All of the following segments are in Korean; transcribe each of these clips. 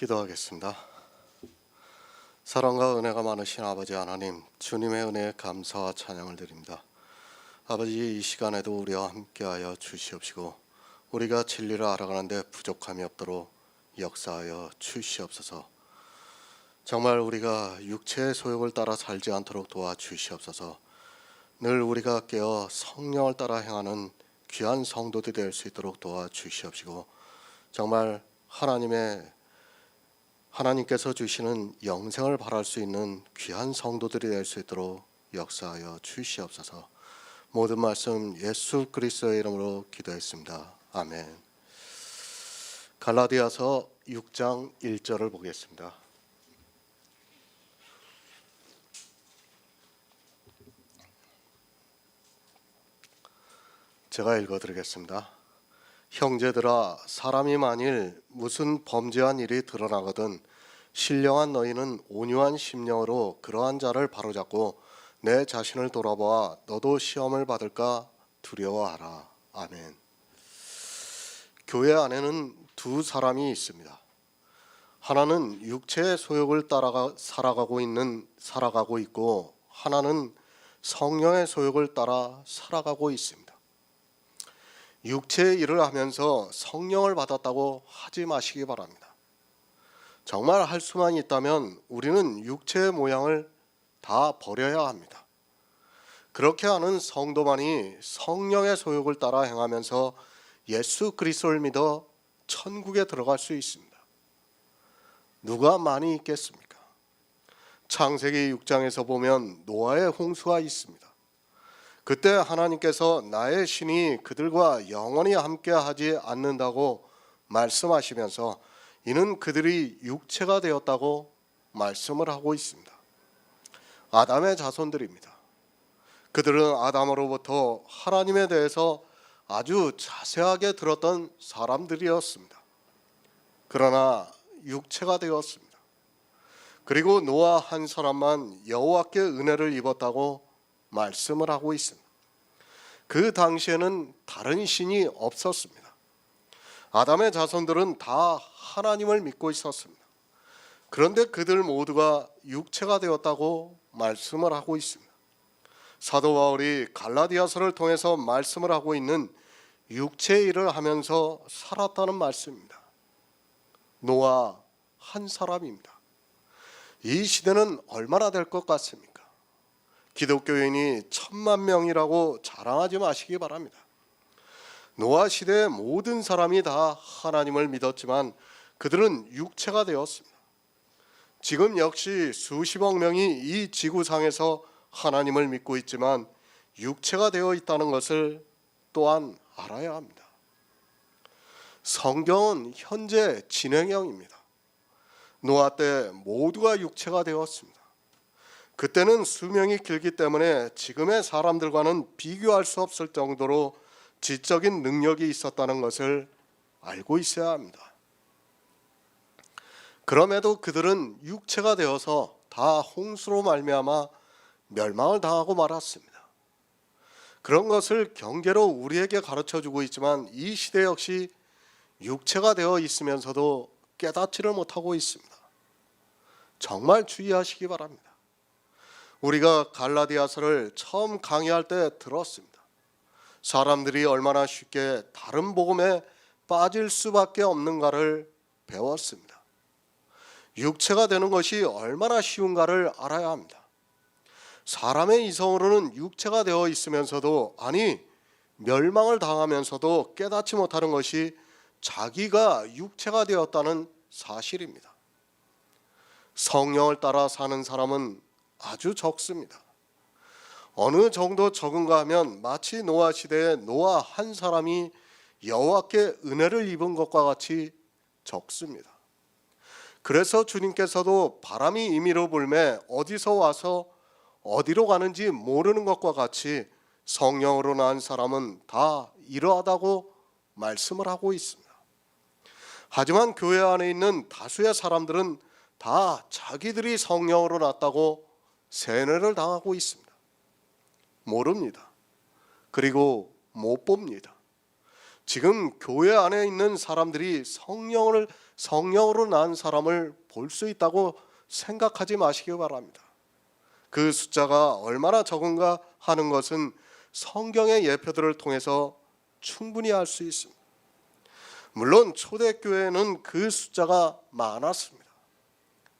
기도하겠습니다. 사랑과 은혜가 많으신 아버지 하나님, 주님의 은혜에 감사와 찬양을 드립니다. 아버지, 이 시간에도 우리와 함께하여 주시옵시고 우리가 진리를 알아가는데 부족함이 없도록 역사하여 주시옵소서. 정말 우리가 육체의 소욕을 따라 살지 않도록 도와주시옵소서. 늘 우리가 깨어 성령을 따라 행하는 귀한 성도들이 될 수 있도록 도와주시옵시고, 정말 하나님께서 주시는 영생을 바랄 수 있는 귀한 성도들이 될 수 있도록 역사하여 주시옵소서. 모든 말씀 예수 그리스도의 이름으로 기도했습니다. 아멘. 갈라디아서 6장 1절을 보겠습니다. 제가 읽어드리겠습니다. 형제들아, 사람이 만일 무슨 범죄한 일이 드러나거든 신령한 너희는 온유한 심령으로 그러한 자를 바로잡고 내 자신을 돌아보아 너도 시험을 받을까 두려워하라. 아멘. 교회 안에는 두 사람이 있습니다. 하나는 육체의 소욕을 따라 살아가고 있고, 하나는 성령의 소욕을 따라 살아가고 있습니다. 육체의 일을 하면서 성령을 받았다고 하지 마시기 바랍니다. 정말 할 수만 있다면 우리는 육체의 모양을 다 버려야 합니다. 그렇게 하는 성도만이 성령의 소욕을 따라 행하면서 예수 그리스도를 믿어 천국에 들어갈 수 있습니다. 누가 많이 있겠습니까? 창세기 6장에서 보면 노아의 홍수가 있습니다. 그때 하나님께서 나의 신이 그들과 영원히 함께하지 않는다고 말씀하시면서 이는 그들이 육체가 되었다고 말씀을 하고 있습니다. 아담의 자손들입니다. 그들은 아담으로부터 하나님에 대해서 아주 자세하게 들었던 사람들이었습니다. 그러나 육체가 되었습니다. 그리고 노아 한 사람만 여호와께 은혜를 입었다고 말씀을 하고 있습니다. 그 당시에는 다른 신이 없었습니다. 아담의 자손들은 다 하나님을 믿고 있었습니다. 그런데 그들 모두가 육체가 되었다고 말씀을 하고 있습니다. 사도 바울이 갈라디아서를 통해서 말씀을 하고 있는 육체의 일을 하면서 살았다는 말씀입니다. 노아 한 사람입니다. 이 시대는 얼마나 될 것 같습니까? 기독교인이 1000,000명이라고 자랑하지 마시기 바랍니다. 노아 시대의 모든 사람이 다 하나님을 믿었지만 그들은 육체가 되었습니다. 지금 역시 수십억 명이 이 지구상에서 하나님을 믿고 있지만 육체가 되어 있다는 것을 또한 알아야 합니다. 성경은 현재 진행형입니다. 노아 때 모두가 육체가 되었습니다. 그때는 수명이 길기 때문에 지금의 사람들과는 비교할 수 없을 정도로 지적인 능력이 있었다는 것을 알고 있어야 합니다. 그럼에도 그들은 육체가 되어서 다 홍수로 말미암아 멸망을 당하고 말았습니다. 그런 것을 경계로 우리에게 가르쳐주고 있지만 이 시대 역시 육체가 되어 있으면서도 깨닫지를 못하고 있습니다. 정말 주의하시기 바랍니다. 우리가 갈라디아서를 처음 강의할 때 들었습니다. 사람들이 얼마나 쉽게 다른 복음에 빠질 수밖에 없는가를 배웠습니다. 육체가 되는 것이 얼마나 쉬운가를 알아야 합니다. 사람의 이성으로는 육체가 되어 있으면서도, 아니 멸망을 당하면서도 깨닫지 못하는 것이 자기가 육체가 되었다는 사실입니다. 성령을 따라 사는 사람은 아주 적습니다. 어느 정도 적은가 하면 마치 노아 시대에 노아 한 사람이 여호와께 은혜를 입은 것과 같이 적습니다. 그래서 주님께서도 바람이 임의로 불매 어디서 와서 어디로 가는지 모르는 것과 같이 성령으로 낳은 사람은 다 이러하다고 말씀을 하고 있습니다. 하지만 교회 안에 있는 다수의 사람들은 다 자기들이 성령으로 낳았다고 세뇌를 당하고 있습니다. 모릅니다. 그리고 못 봅니다. 지금 교회 안에 있는 사람들이 성령을 성령으로 난 사람을 볼 수 있다고 생각하지 마시기 바랍니다. 그 숫자가 얼마나 적은가 하는 것은 성경의 예표들을 통해서 충분히 알 수 있습니다. 물론 초대교회는 그 숫자가 많았습니다.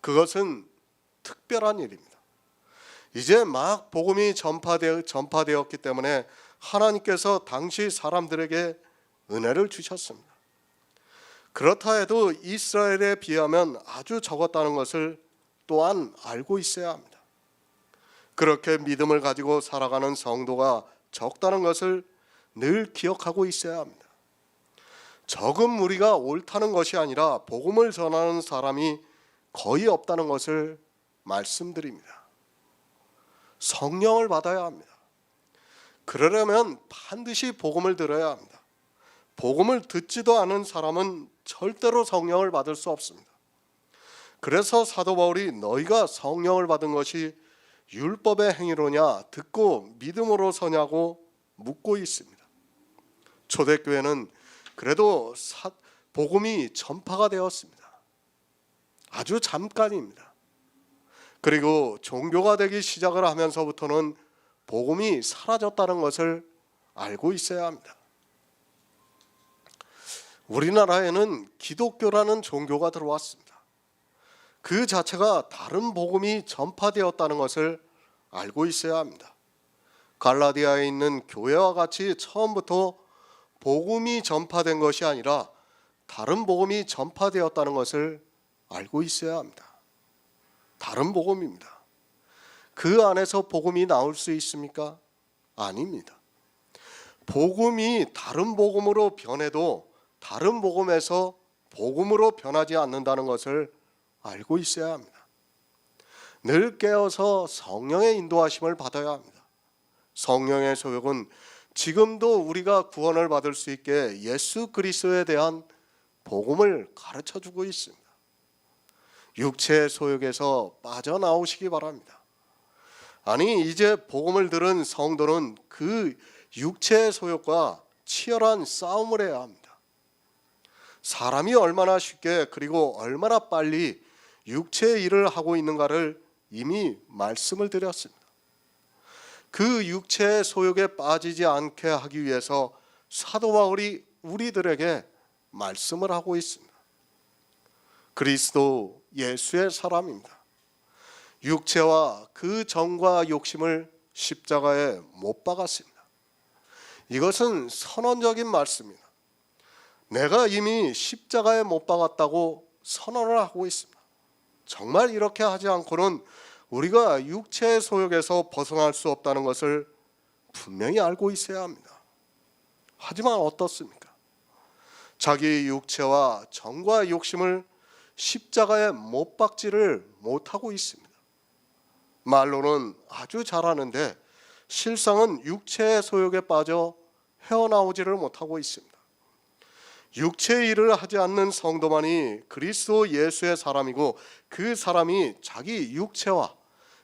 그것은 특별한 일입니다. 이제 막 복음이 전파되었기 때문에 하나님께서 당시 사람들에게 은혜를 주셨습니다. 그렇다 해도 이스라엘에 비하면 아주 적었다는 것을 또한 알고 있어야 합니다. 그렇게 믿음을 가지고 살아가는 성도가 적다는 것을 늘 기억하고 있어야 합니다. 적은 무리가 옳다는 것이 아니라 복음을 전하는 사람이 거의 없다는 것을 말씀드립니다. 성령을 받아야 합니다. 그러려면 반드시 복음을 들어야 합니다. 복음을 듣지도 않은 사람은 절대로 성령을 받을 수 없습니다. 그래서 사도 바울이 너희가 성령을 받은 것이 율법의 행위로냐 듣고 믿음으로 서냐고 묻고 있습니다. 초대교회는 그래도 복음이 전파가 되었습니다. 아주 잠깐입니다. 그리고 종교가 되기 시작을 하면서부터는 복음이 사라졌다는 것을 알고 있어야 합니다. 우리나라에는 기독교라는 종교가 들어왔습니다. 그 자체가 다른 복음이 전파되었다는 것을 알고 있어야 합니다. 갈라디아에 있는 교회와 같이 처음부터 복음이 전파된 것이 아니라 다른 복음이 전파되었다는 것을 알고 있어야 합니다. 다른 복음입니다. 그 안에서 복음이 나올 수 있습니까? 아닙니다. 복음이 다른 복음으로 변해도 다른 복음에서 복음으로 변하지 않는다는 것을 알고 있어야 합니다. 늘 깨어서 성령의 인도하심을 받아야 합니다. 성령의 소욕은 지금도 우리가 구원을 받을 수 있게 예수 그리스도에 대한 복음을 가르쳐주고 있습니다. 육체의 소욕에서 빠져나오시기 바랍니다. 아니 이제 복음을 들은 성도는 그 육체의 소욕과 치열한 싸움을 해야 합니다. 사람이 얼마나 쉽게 그리고 얼마나 빨리 육체의 일을 하고 있는가를 이미 말씀을 드렸습니다. 그 육체의 소욕에 빠지지 않게 하기 위해서 사도 바울이 우리들에게 말씀을 하고 있습니다. 그리스도 예수의 사람입니다. 육체와 그 정과 욕심을 십자가에 못 박았습니다. 이것은 선언적인 말씀입니다. 내가 이미 십자가에 못 박았다고 선언을 하고 있습니다. 정말 이렇게 하지 않고는 우리가 육체의 소욕에서 벗어날 수 없다는 것을 분명히 알고 있어야 합니다. 하지만 어떻습니까? 자기 육체와 정과 욕심을 십자가에 못 박지를 못하고 있습니다. 말로는 아주 잘하는데 실상은 육체의 소욕에 빠져 헤어나오지를 못하고 있습니다. 육체의 일을 하지 않는 성도만이 그리스도 예수의 사람이고 그 사람이 자기 육체와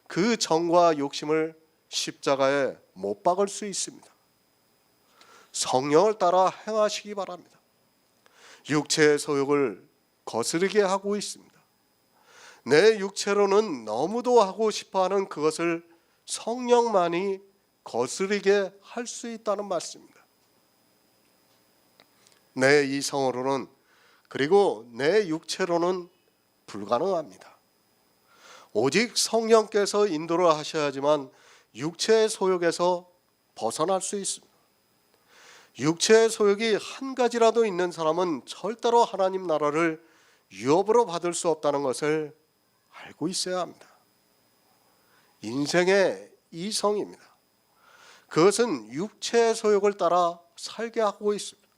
그 정과 욕심을 십자가에 못 박을 수 있습니다. 성령을 따라 행하시기 바랍니다. 육체의 소욕을 거스르게 하고 있습니다. 내 육체로는 너무도 하고 싶어하는 그것을 성령만이 거스르게 할 수 있다는 말씀입니다. 내 이성으로는 그리고 내 육체로는 불가능합니다. 오직 성령께서 인도를 하셔야지만 육체의 소욕에서 벗어날 수 있습니다. 육체의 소욕이 한 가지라도 있는 사람은 절대로 하나님 나라를 유업으로 받을 수 없다는 것을 알고 있어야 합니다. 인생의 이성입니다. 그것은 육체의 소욕을 따라 살게 하고 있습니다.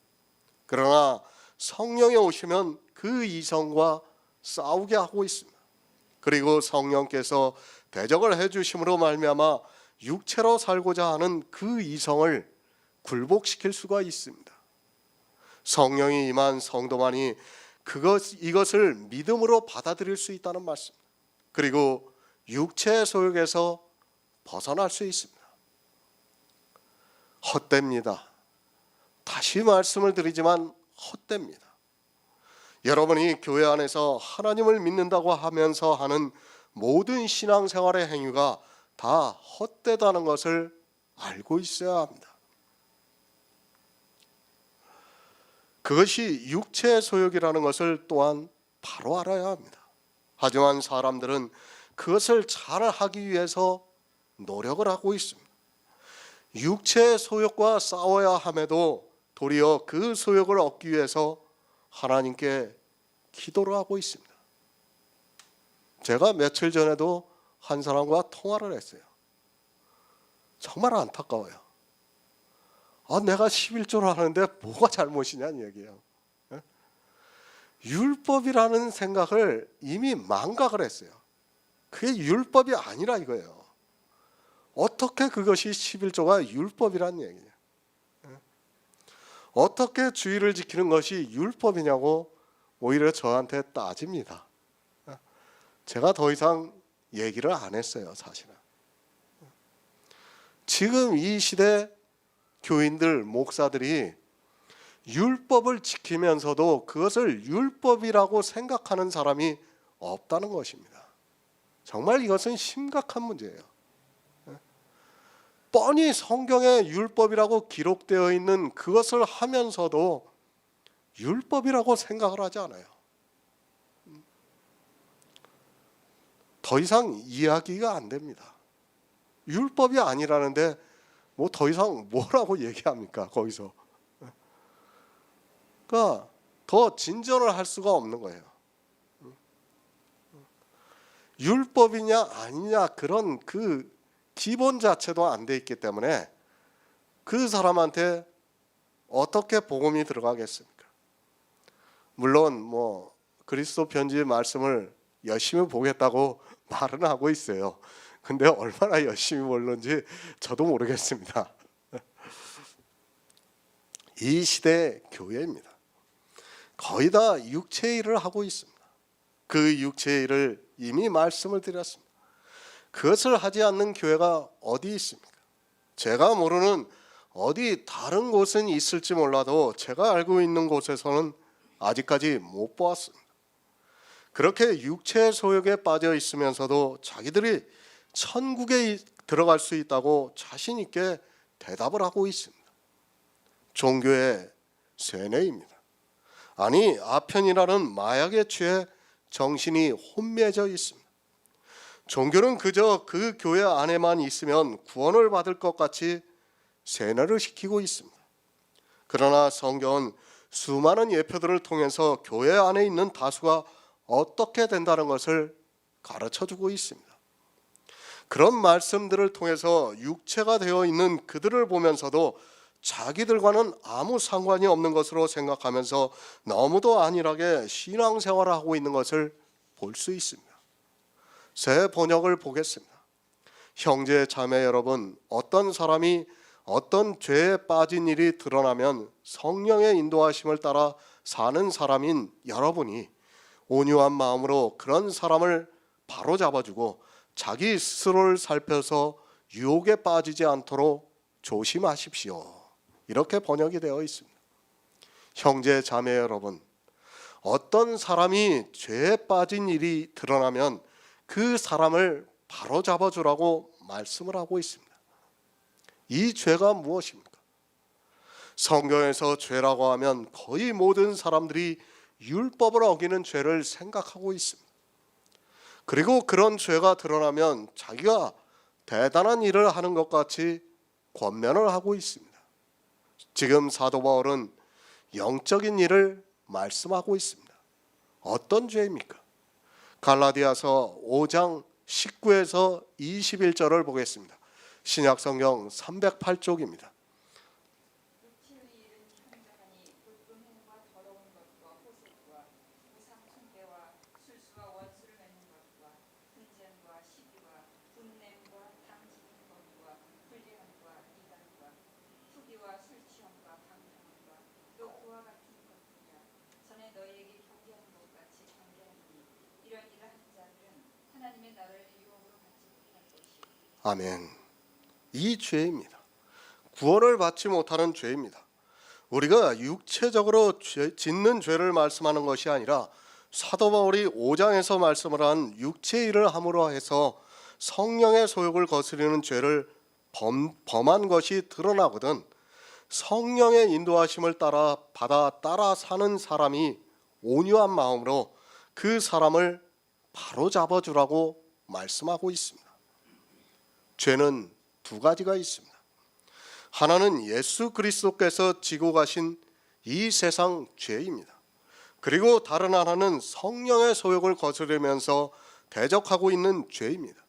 그러나 성령이 오시면 그 이성과 싸우게 하고 있습니다. 그리고 성령께서 대적을 해주심으로 말미암아 육체로 살고자 하는 그 이성을 굴복시킬 수가 있습니다. 성령이 임한 성도만이 이것을 믿음으로 받아들일 수 있다는 말씀. 그리고 육체의 소욕에서 벗어날 수 있습니다. 헛됩니다. 다시 말씀을 드리지만 헛됩니다. 여러분이 교회 안에서 하나님을 믿는다고 하면서 하는 모든 신앙생활의 행위가 다 헛되다는 것을 알고 있어야 합니다. 그것이 육체의 소욕이라는 것을 또한 바로 알아야 합니다. 하지만 사람들은 그것을 잘 하기 위해서 노력을 하고 있습니다. 육체의 소욕과 싸워야 함에도 도리어 그 소욕을 얻기 위해서 하나님께 기도를 하고 있습니다. 제가 며칠 전에도 한 사람과 통화를 했어요. 정말 안타까워요. 내가 11조를 하는데 뭐가 잘못이냐는 얘기예요. 율법이라는 생각을 이미 망각을 했어요. 그게 율법이 아니라 이거예요. 어떻게 그것이 11조가 율법이란 얘기냐. 어떻게 주의를 지키는 것이 율법이냐고 오히려 저한테 따집니다. 제가 더 이상 얘기를 안 했어요, 사실은. 지금 이 시대 교인들, 목사들이 율법을 지키면서도 그것을 율법이라고 생각하는 사람이 없다는 것입니다. 정말 이것은 심각한 문제예요. 뻔히 성경에 율법이라고 기록되어 있는 그것을 하면서도 율법이라고 생각을 하지 않아요. 더 이상 이야기가 안 됩니다. 율법이 아니라는데 뭐 더 이상 뭐라고 얘기합니까? 거기서. 그러니까 더 진전을 할 수가 없는 거예요. 율법이냐 아니냐 그런 그 기본 자체도 안 돼 있기 때문에 그 사람한테 어떻게 복음이 들어가겠습니까? 물론 뭐 그리스도 편지의 말씀을 열심히 보겠다고 말은 하고 있어요. 근데 얼마나 열심히 보는지 저도 모르겠습니다. 이 시대 교회입니다. 거의 다 육체의 일을 하고 있습니다. 그 육체의 일을 이미 말씀을 드렸습니다. 그것을 하지 않는 교회가 어디 있습니까? 제가 모르는 어디 다른 곳은 있을지 몰라도 제가 알고 있는 곳에서는 아직까지 못 보았습니다. 그렇게 육체의 소욕에 빠져 있으면서도 자기들이 천국에 들어갈 수 있다고 자신 있게 대답을 하고 있습니다. 종교의 쇠뇌입니다. 아니, 아편이라는 마약에 취해 정신이 혼미해져 있습니다. 종교는 그저 그 교회 안에만 있으면 구원을 받을 것 같이 세뇌를 시키고 있습니다. 그러나 성경은 수많은 예표들을 통해서 교회 안에 있는 다수가 어떻게 된다는 것을 가르쳐주고 있습니다. 그런 말씀들을 통해서 육체가 되어 있는 그들을 보면서도 자기들과는 아무 상관이 없는 것으로 생각하면서 너무도 안일하게 신앙생활을 하고 있는 것을 볼 수 있습니다. 새 번역을 보겠습니다. 형제 자매 여러분, 어떤 사람이 어떤 죄에 빠진 일이 드러나면 성령의 인도하심을 따라 사는 사람인 여러분이 온유한 마음으로 그런 사람을 바로 잡아주고 자기 스스로를 살펴서 유혹에 빠지지 않도록 조심하십시오. 이렇게 번역이 되어 있습니다. 형제 자매 여러분, 어떤 사람이 죄에 빠진 일이 드러나면 그 사람을 바로 잡아주라고 말씀을 하고 있습니다. 이 죄가 무엇입니까? 성경에서 죄라고 하면 거의 모든 사람들이 율법을 어기는 죄를 생각하고 있습니다. 그리고 그런 죄가 드러나면 자기가 대단한 일을 하는 것 같이 권면을 하고 있습니다. 지금 사도 바울은 영적인 일을 말씀하고 있습니다. 어떤 죄입니까? 갈라디아서 5장 19에서 21절을 보겠습니다. 신약성경 308쪽입니다. 아멘. 이 죄입니다. 구원을 받지 못하는 죄입니다. 우리가 육체적으로 짓는 죄를 말씀하는 것이 아니라 사도 바울이 5장에서 말씀을 한 육체의 일을 함으로 해서 성령의 소욕을 거스르는 죄를 범한 것이 드러나거든 성령의 인도하심을 따라 사는 사람이 온유한 마음으로 그 사람을 바로잡아 주라고 말씀하고 있습니다. 죄는 두 가지가 있습니다. 하나는 예수 그리스도께서 지고 가신 이 세상 죄입니다. 그리고 다른 하나는 성령의 소욕을 거스르면서 대적하고 있는 죄입니다.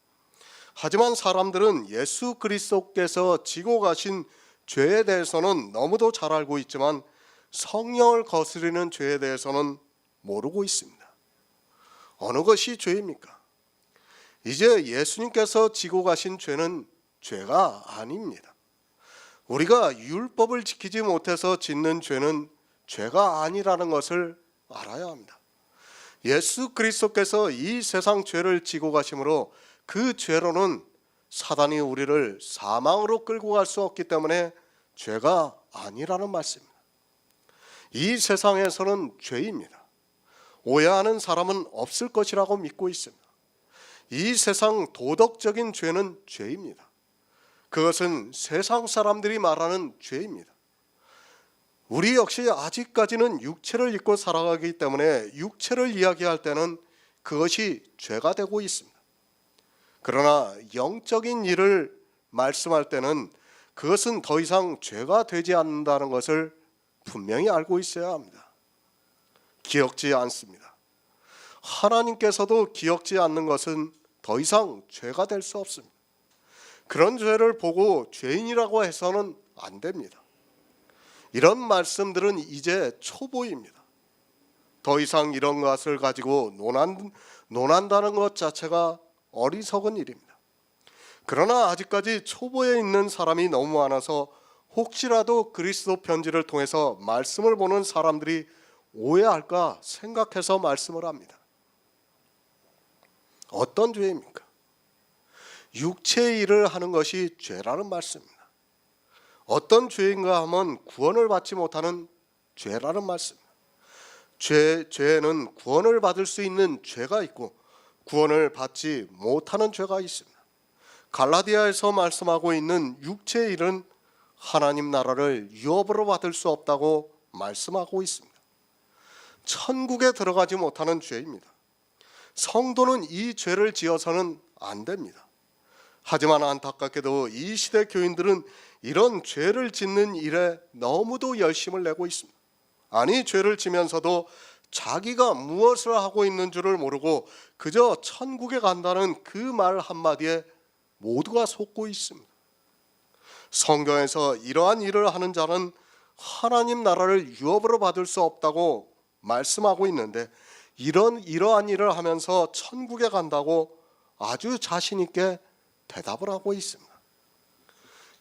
하지만 사람들은 예수 그리스도께서 지고 가신 죄에 대해서는 너무도 잘 알고 있지만 성령을 거스르는 죄에 대해서는 모르고 있습니다. 어느 것이 죄입니까? 이제 예수님께서 지고 가신 죄는 죄가 아닙니다. 우리가 율법을 지키지 못해서 짓는 죄는 죄가 아니라는 것을 알아야 합니다. 예수 그리스도께서 이 세상 죄를 지고 가심으로 그 죄로는 사단이 우리를 사망으로 끌고 갈 수 없기 때문에 죄가 아니라는 말씀입니다. 이 세상에서는 죄입니다. 오해하는 사람은 없을 것이라고 믿고 있습니다. 이 세상 도덕적인 죄는 죄입니다. 그것은 세상 사람들이 말하는 죄입니다. 우리 역시 아직까지는 육체를 입고 살아가기 때문에 육체를 이야기할 때는 그것이 죄가 되고 있습니다. 그러나 영적인 일을 말씀할 때는 그것은 더 이상 죄가 되지 않는다는 것을 분명히 알고 있어야 합니다. 기억지 않습니다. 하나님께서도 기억지 않는 것은 더 이상 죄가 될 수 없습니다. 그런 죄를 보고 죄인이라고 해서는 안 됩니다. 이런 말씀들은 이제 초보입니다. 더 이상 이런 것을 가지고 논한다는 것 자체가 어리석은 일입니다. 그러나 아직까지 초보에 있는 사람이 너무 많아서 혹시라도 그리스도 편지를 통해서 말씀을 보는 사람들이 오해할까 생각해서 말씀을 합니다. 어떤 죄입니까? 육체의 일을 하는 것이 죄라는 말씀입니다. 어떤 죄인가 하면 구원을 받지 못하는 죄라는 말씀입니다. 죄에는 구원을 받을 수 있는 죄가 있고 구원을 받지 못하는 죄가 있습니다. 갈라디아에서 말씀하고 있는 육체의 일은 하나님 나라를 유업으로 받을 수 없다고 말씀하고 있습니다. 천국에 들어가지 못하는 죄입니다. 성도는 이 죄를 지어서는 안 됩니다. 하지만 안타깝게도 이 시대 교인들은 이런 죄를 짓는 일에 너무도 열심을 내고 있습니다. 아니, 죄를 지면서도 자기가 무엇을 하고 있는 줄을 모르고 그저 천국에 간다는 그 말 한마디에 모두가 속고 있습니다. 성경에서 이러한 일을 하는 자는 하나님 나라를 유업으로 받을 수 없다고 말씀하고 있는데 이러한 일을 하면서 천국에 간다고 아주 자신 있게 대답을 하고 있습니다.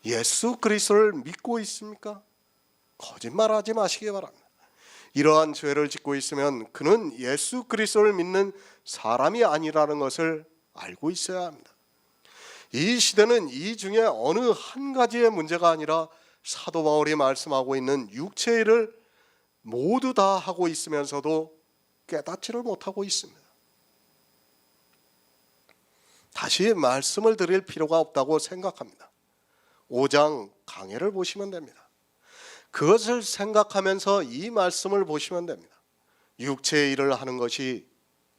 예수 그리스도를 믿고 있습니까? 거짓말하지 마시기 바랍니다. 이러한 죄를 짓고 있으면 그는 예수 그리스도를 믿는 사람이 아니라는 것을 알고 있어야 합니다. 이 시대는 이 중에 어느 한 가지의 문제가 아니라 사도 바울이 말씀하고 있는 육체의 일을 모두 다 하고 있으면서도 깨닫지를 못하고 있습니다. 다시 말씀을 드릴 필요가 없다고 생각합니다. 5장 강해를 보시면 됩니다. 그것을 생각하면서 이 말씀을 보시면 됩니다. 육체의 일을 하는 것이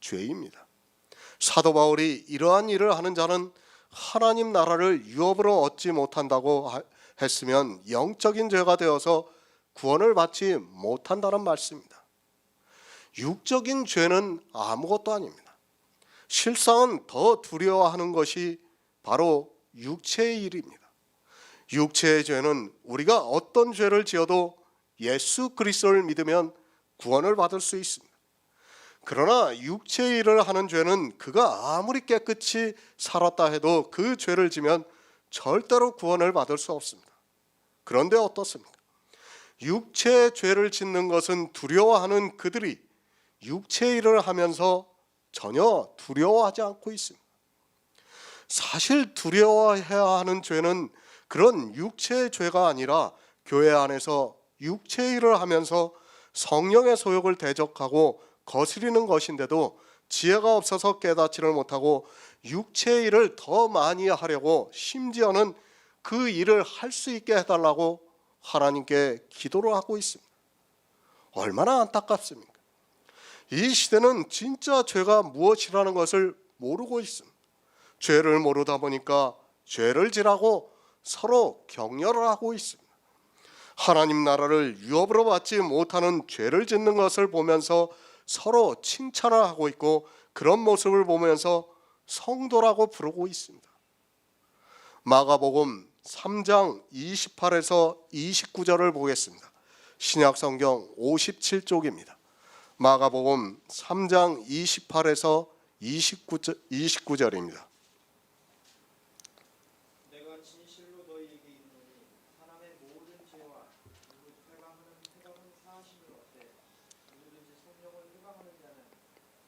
죄입니다. 사도 바울이 이러한 일을 하는 자는 하나님 나라를 유업으로 얻지 못한다고 했으면 영적인 죄가 되어서 구원을 받지 못한다는 말씀입니다. 육적인 죄는 아무것도 아닙니다. 실상은 더 두려워하는 것이 바로 육체의 일입니다. 육체의 죄는 우리가 어떤 죄를 지어도 예수 그리스도를 믿으면 구원을 받을 수 있습니다. 그러나 육체의 일을 하는 죄는 그가 아무리 깨끗이 살았다 해도 그 죄를 지면 절대로 구원을 받을 수 없습니다. 그런데 어떻습니까? 육체의 죄를 짓는 것은 두려워하는 그들이 육체의 일을 하면서 전혀 두려워하지 않고 있습니다. 사실 두려워해야 하는 죄는 그런 육체의 죄가 아니라 교회 안에서 육체의 일을 하면서 성령의 소욕을 대적하고 거스리는 것인데도 지혜가 없어서 깨닫지를 못하고 육체의 일을 더 많이 하려고 심지어는 그 일을 할 수 있게 해달라고 하나님께 기도를 하고 있습니다. 얼마나 안타깝습니까? 이 시대는 진짜 죄가 무엇이라는 것을 모르고 있습니다. 죄를 모르다 보니까 죄를 지라고 서로 격려를 하고 있습니다. 하나님 나라를 유업으로 받지 못하는 죄를 짓는 것을 보면서 서로 칭찬을 하고 있고, 그런 모습을 보면서 성도라고 부르고 있습니다. 마가복음 3장 28에서 29절을 보겠습니다. 신약성경 57쪽입니다. 마가복음 3장 28에서 29절입니다. 내가 진실로 너희에게 이르노니 사람의 모든 죄와 누구 회방하는 회방은 사하심을 얻되 누구든지 성령을 회방하는 자는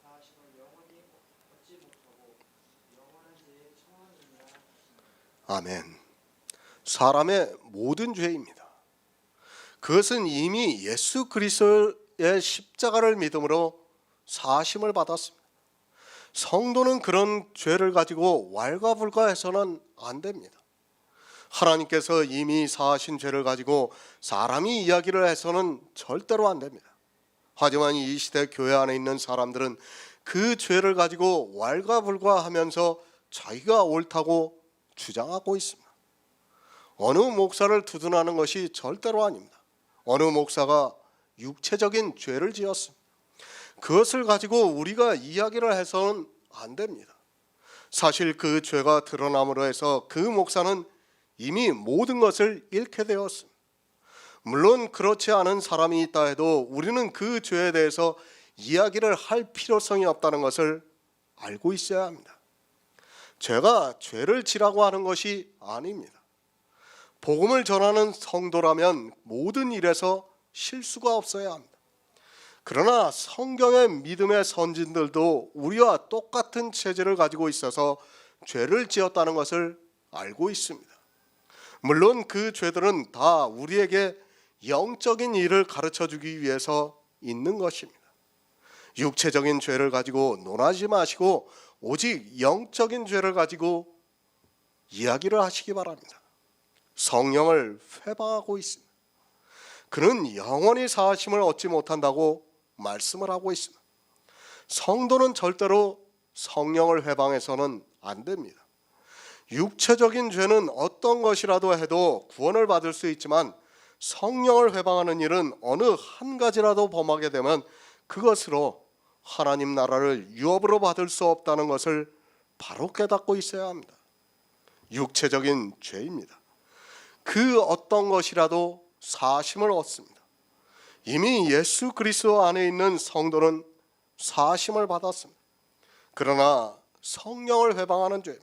사하심을 영원히 얻지 못하고 영원한 죄에 처하느니라. 아멘. 사람의 모든 죄입니다. 그것은 이미 예수 그리스도의 십자가를 믿음으로 사하심을 받았습니다. 성도는 그런 죄를 가지고 왈가불가해서는 안 됩니다. 하나님께서 이미 사하신 죄를 가지고 사람이 이야기를 해서는 절대로 안 됩니다. 하지만 이 시대 교회 안에 있는 사람들은 그 죄를 가지고 왈가불가하면서 자기가 옳다고 주장하고 있습니다. 어느 목사를 두둔하는 것이 절대로 아닙니다. 어느 목사가 육체적인 죄를 지었습니다. 그것을 가지고 우리가 이야기를 해서는 안 됩니다. 사실 그 죄가 드러남으로 해서 그 목사는 이미 모든 것을 잃게 되었습니다. 물론 그렇지 않은 사람이 있다 해도 우리는 그 죄에 대해서 이야기를 할 필요성이 없다는 것을 알고 있어야 합니다. 죄가 죄를 지라고 하는 것이 아닙니다. 복음을 전하는 성도라면 모든 일에서 실수가 없어야 합니다. 그러나 성경의 믿음의 선진들도 우리와 똑같은 체질을 가지고 있어서 죄를 지었다는 것을 알고 있습니다. 물론 그 죄들은 다 우리에게 영적인 일을 가르쳐주기 위해서 있는 것입니다. 육체적인 죄를 가지고 논하지 마시고 오직 영적인 죄를 가지고 이야기를 하시기 바랍니다. 성령을 회방하고 있습니다. 그는 영원히 사하심을 얻지 못한다고 말씀을 하고 있습니다. 성도는 절대로 성령을 회방해서는 안 됩니다. 육체적인 죄는 어떤 것이라도 해도 구원을 받을 수 있지만 성령을 회방하는 일은 어느 한 가지라도 범하게 되면 그것으로 하나님 나라를 유업으로 받을 수 없다는 것을 바로 깨닫고 있어야 합니다. 육체적인 죄입니다. 그 어떤 것이라도 사하심을 얻습니다. 이미 예수 그리스도 안에 있는 성도는 사하심을 받았습니다. 그러나 성령을 회방하는 죄,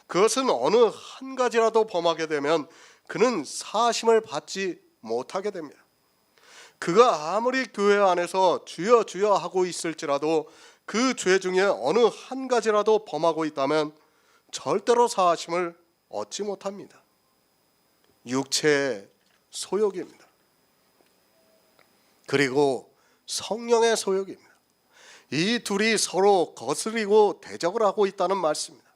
그것은 어느 한 가지라도 범하게 되면 그는 사하심을 받지 못하게 됩니다. 그가 아무리 교회 안에서 주여 주여 하고 있을지라도 그 죄 중에 어느 한 가지라도 범하고 있다면 절대로 사하심을 얻지 못합니다. 육체의 소욕입니다. 그리고 성령의 소욕입니다. 이 둘이 서로 거스리고 대적을 하고 있다는 말씀입니다.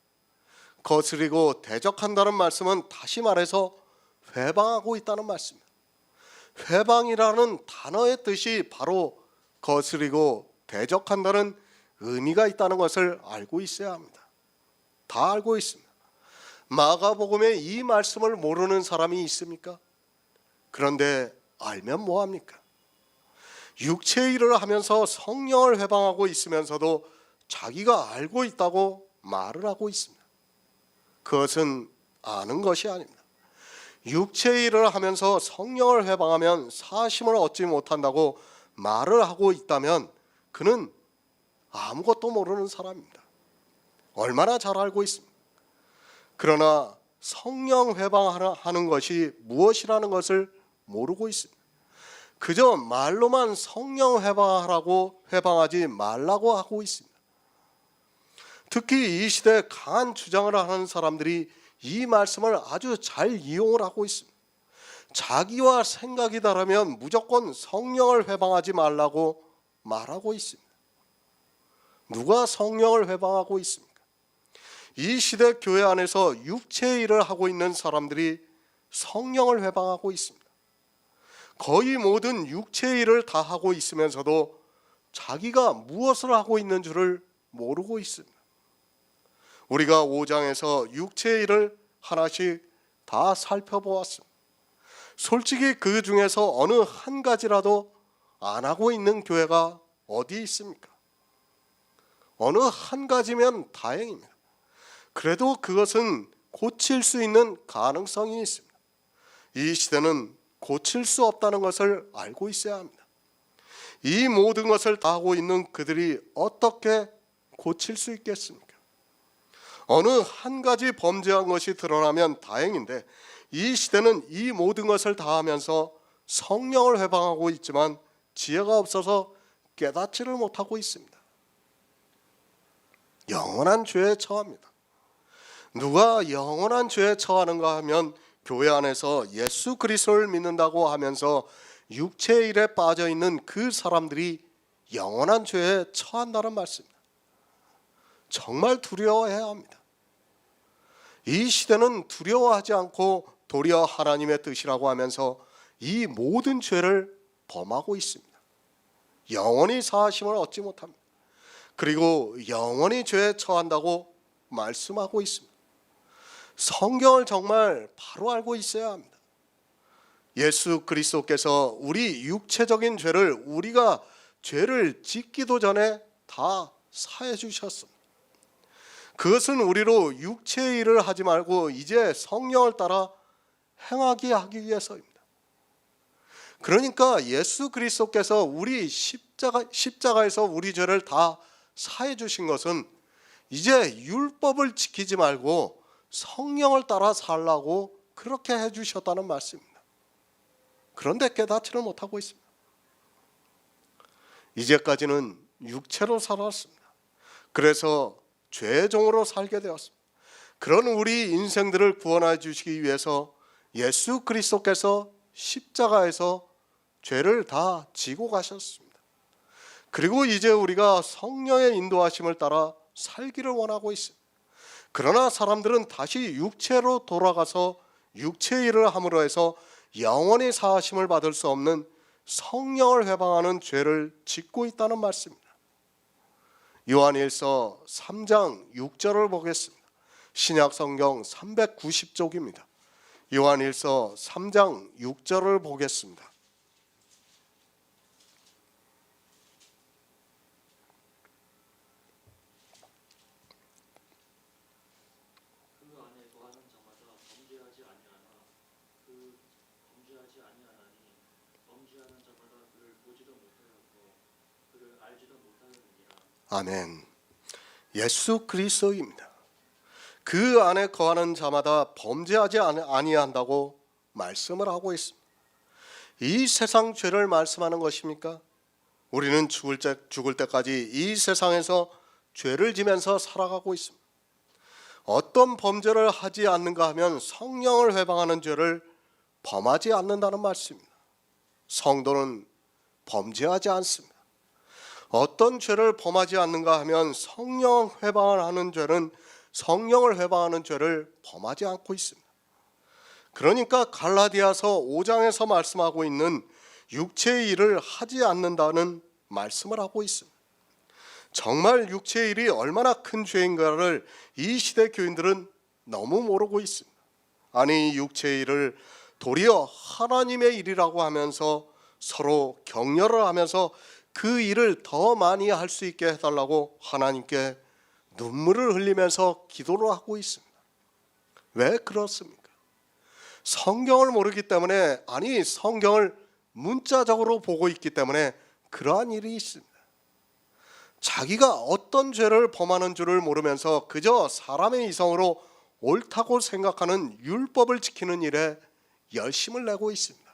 거스리고 대적한다는 말씀은 다시 말해서 회방하고 있다는 말씀입니다. 회방이라는 단어의 뜻이 바로 거스리고 대적한다는 의미가 있다는 것을 알고 있어야 합니다. 다 알고 있습니다. 마가복음에 이 말씀을 모르는 사람이 있습니까? 그런데 알면 뭐합니까? 육체의 일을 하면서 성령을 회방하고 있으면서도 자기가 알고 있다고 말을 하고 있습니다. 그것은 아는 것이 아닙니다. 육체의 일을 하면서 성령을 회방하면 사심을 얻지 못한다고 말을 하고 있다면 그는 아무것도 모르는 사람입니다. 얼마나 잘 알고 있습니다. 그러나 성령 회방하는 것이 무엇이라는 것을 모르고 있습니다. 그저 말로만 성령 회방하라고 회방하지 말라고 하고 있습니다. 특히 이 시대에 강한 주장을 하는 사람들이 이 말씀을 아주 잘 이용을 하고 있습니다. 자기와 생각이 다르면 무조건 성령을 회방하지 말라고 말하고 있습니다. 누가 성령을 회방하고 있습니까? 이 시대 교회 안에서 육체의 일을 하고 있는 사람들이 성령을 회방하고 있습니다. 거의 모든 육체의 일을 다 하고 있으면서도 자기가 무엇을 하고 있는 줄을 모르고 있습니다. 우리가 5장에서 육체의 일을 하나씩 다 살펴보았습니다. 솔직히 그 중에서 어느 한 가지라도 안 하고 있는 교회가 어디 있습니까? 어느 한 가지면 다행입니다. 그래도 그것은 고칠 수 있는 가능성이 있습니다. 이 시대는 고칠 수 없다는 것을 알고 있어야 합니다. 이 모든 것을 다 하고 있는 그들이 어떻게 고칠 수 있겠습니까? 어느 한 가지 범죄한 것이 드러나면 다행인데 이 시대는 이 모든 것을 다 하면서 성령을 회방하고 있지만 지혜가 없어서 깨닫지를 못하고 있습니다. 영원한 죄에 처합니다. 누가 영원한 죄에 처하는가 하면 교회 안에서 예수 그리스도를 믿는다고 하면서 육체의 일에 빠져 있는 그 사람들이 영원한 죄에 처한다는 말씀입니다. 정말 두려워해야 합니다. 이 시대는 두려워하지 않고 도리어 하나님의 뜻이라고 하면서 이 모든 죄를 범하고 있습니다. 영원히 사하심을 얻지 못합니다. 그리고 영원히 죄에 처한다고 말씀하고 있습니다. 성경을 정말 바로 알고 있어야 합니다. 예수 그리스도께서 우리 육체적인 죄를 우리가 죄를 짓기도 전에 다 사해 주셨습니다. 그것은 우리로 육체의 일을 하지 말고 이제 성령을 따라 행하게 하기 위해서입니다. 그러니까 예수 그리스도께서 우리 십자가에서 우리 죄를 다 사해 주신 것은 이제 율법을 지키지 말고 성령을 따라 살라고 그렇게 해 주셨다는 말씀입니다. 그런데 깨닫지를 못하고 있습니다. 이제까지는 육체로 살았습니다. 그래서 죄의 종으로 살게 되었습니다. 그런 우리 인생들을 구원해 주시기 위해서 예수 그리스도께서 십자가에서 죄를 다 지고 가셨습니다. 그리고 이제 우리가 성령의 인도하심을 따라 살기를 원하고 있습니다. 그러나 사람들은 다시 육체로 돌아가서 육체의 일을 함으로 해서 영원히 사하심을 받을 수 없는 성령을 회방하는 죄를 짓고 있다는 말씀입니다. 요한일서 3장 6절을 보겠습니다. 신약 성경 390쪽입니다. 요한일서 3장 6절을 보겠습니다. 아멘. 예수 그리스도입니다. 그 안에 거하는 자마다 범죄하지 아니한다고 말씀을 하고 있습니다. 이 세상 죄를 말씀하는 것입니까? 우리는 죽을 때까지 이 세상에서 죄를 지면서 살아가고 있습니다. 어떤 범죄를 하지 않는가 하면 성령을 회방하는 죄를 범하지 않는다는 말씀입니다. 성도는 범죄하지 않습니다. 어떤 죄를 범하지 않는가 하면 성령을 회방하는 죄를 범하지 않고 있습니다. 그러니까 갈라디아서 5장에서 말씀하고 있는 육체의 일을 하지 않는다는 말씀을 하고 있습니다. 정말 육체의 일이 얼마나 큰 죄인가를 이 시대 교인들은 너무 모르고 있습니다. 아니, 육체의 일을 도리어 하나님의 일이라고 하면서 서로 격려를 하면서 그 일을 더 많이 할 수 있게 해달라고 하나님께 눈물을 흘리면서 기도를 하고 있습니다. 왜 그렇습니까? 성경을 모르기 때문에, 아니 성경을 문자적으로 보고 있기 때문에 그러한 일이 있습니다. 자기가 어떤 죄를 범하는 줄을 모르면서 그저 사람의 이성으로 옳다고 생각하는 율법을 지키는 일에 열심을 내고 있습니다.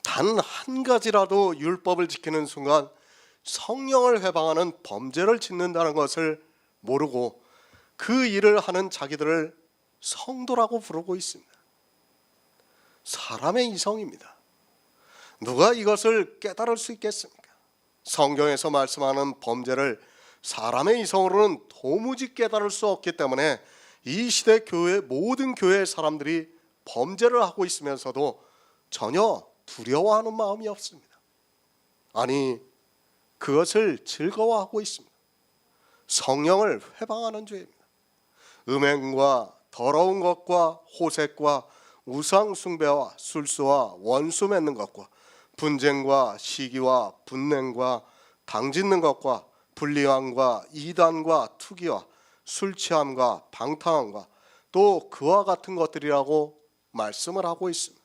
단 한 가지라도 율법을 지키는 순간 성령을 회방하는 범죄를 짓는다는 것을 모르고 그 일을 하는 자기들을 성도라고 부르고 있습니다. 사람의 이성입니다. 누가 이것을 깨달을 수 있겠습니까? 성경에서 말씀하는 범죄를 사람의 이성으로는 도무지 깨달을 수 없기 때문에 이 시대 교회 모든 교회 사람들이 범죄를 하고 있으면서도 전혀 두려워하는 마음이 없습니다. 아니, 그것을 즐거워하고 있습니다. 성령을 회방하는 죄입니다. 음행과 더러운 것과 호색과 우상 숭배와 술수와 원수 맺는 것과 분쟁과 시기와 분냉과 당짓는 것과 불리함과 이단과 투기와 술 취함과 방탕함과 또 그와 같은 것들이라고 말씀을 하고 있습니다.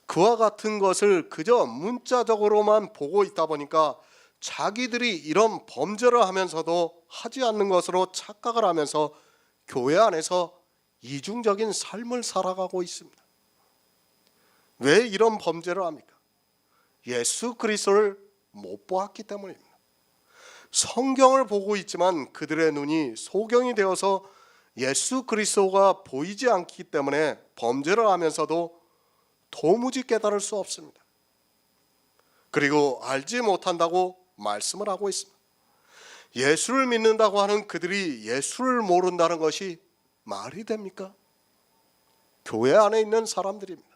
그와 같은 것을 그저 문자적으로만 보고 있다 보니까 자기들이 이런 범죄를 하면서도 하지 않는 것으로 착각을 하면서 교회 안에서 이중적인 삶을 살아가고 있습니다. 왜 이런 범죄를 합니까? 예수 그리스도를 못 보았기 때문입니다. 성경을 보고 있지만 그들의 눈이 소경이 되어서 예수 그리스도가 보이지 않기 때문에 범죄를 하면서도 도무지 깨달을 수 없습니다. 그리고 알지 못한다고 말씀을 하고 있습니다. 예수를 믿는다고 하는 그들이 예수를 모른다는 것이 말이 됩니까? 교회 안에 있는 사람들입니다.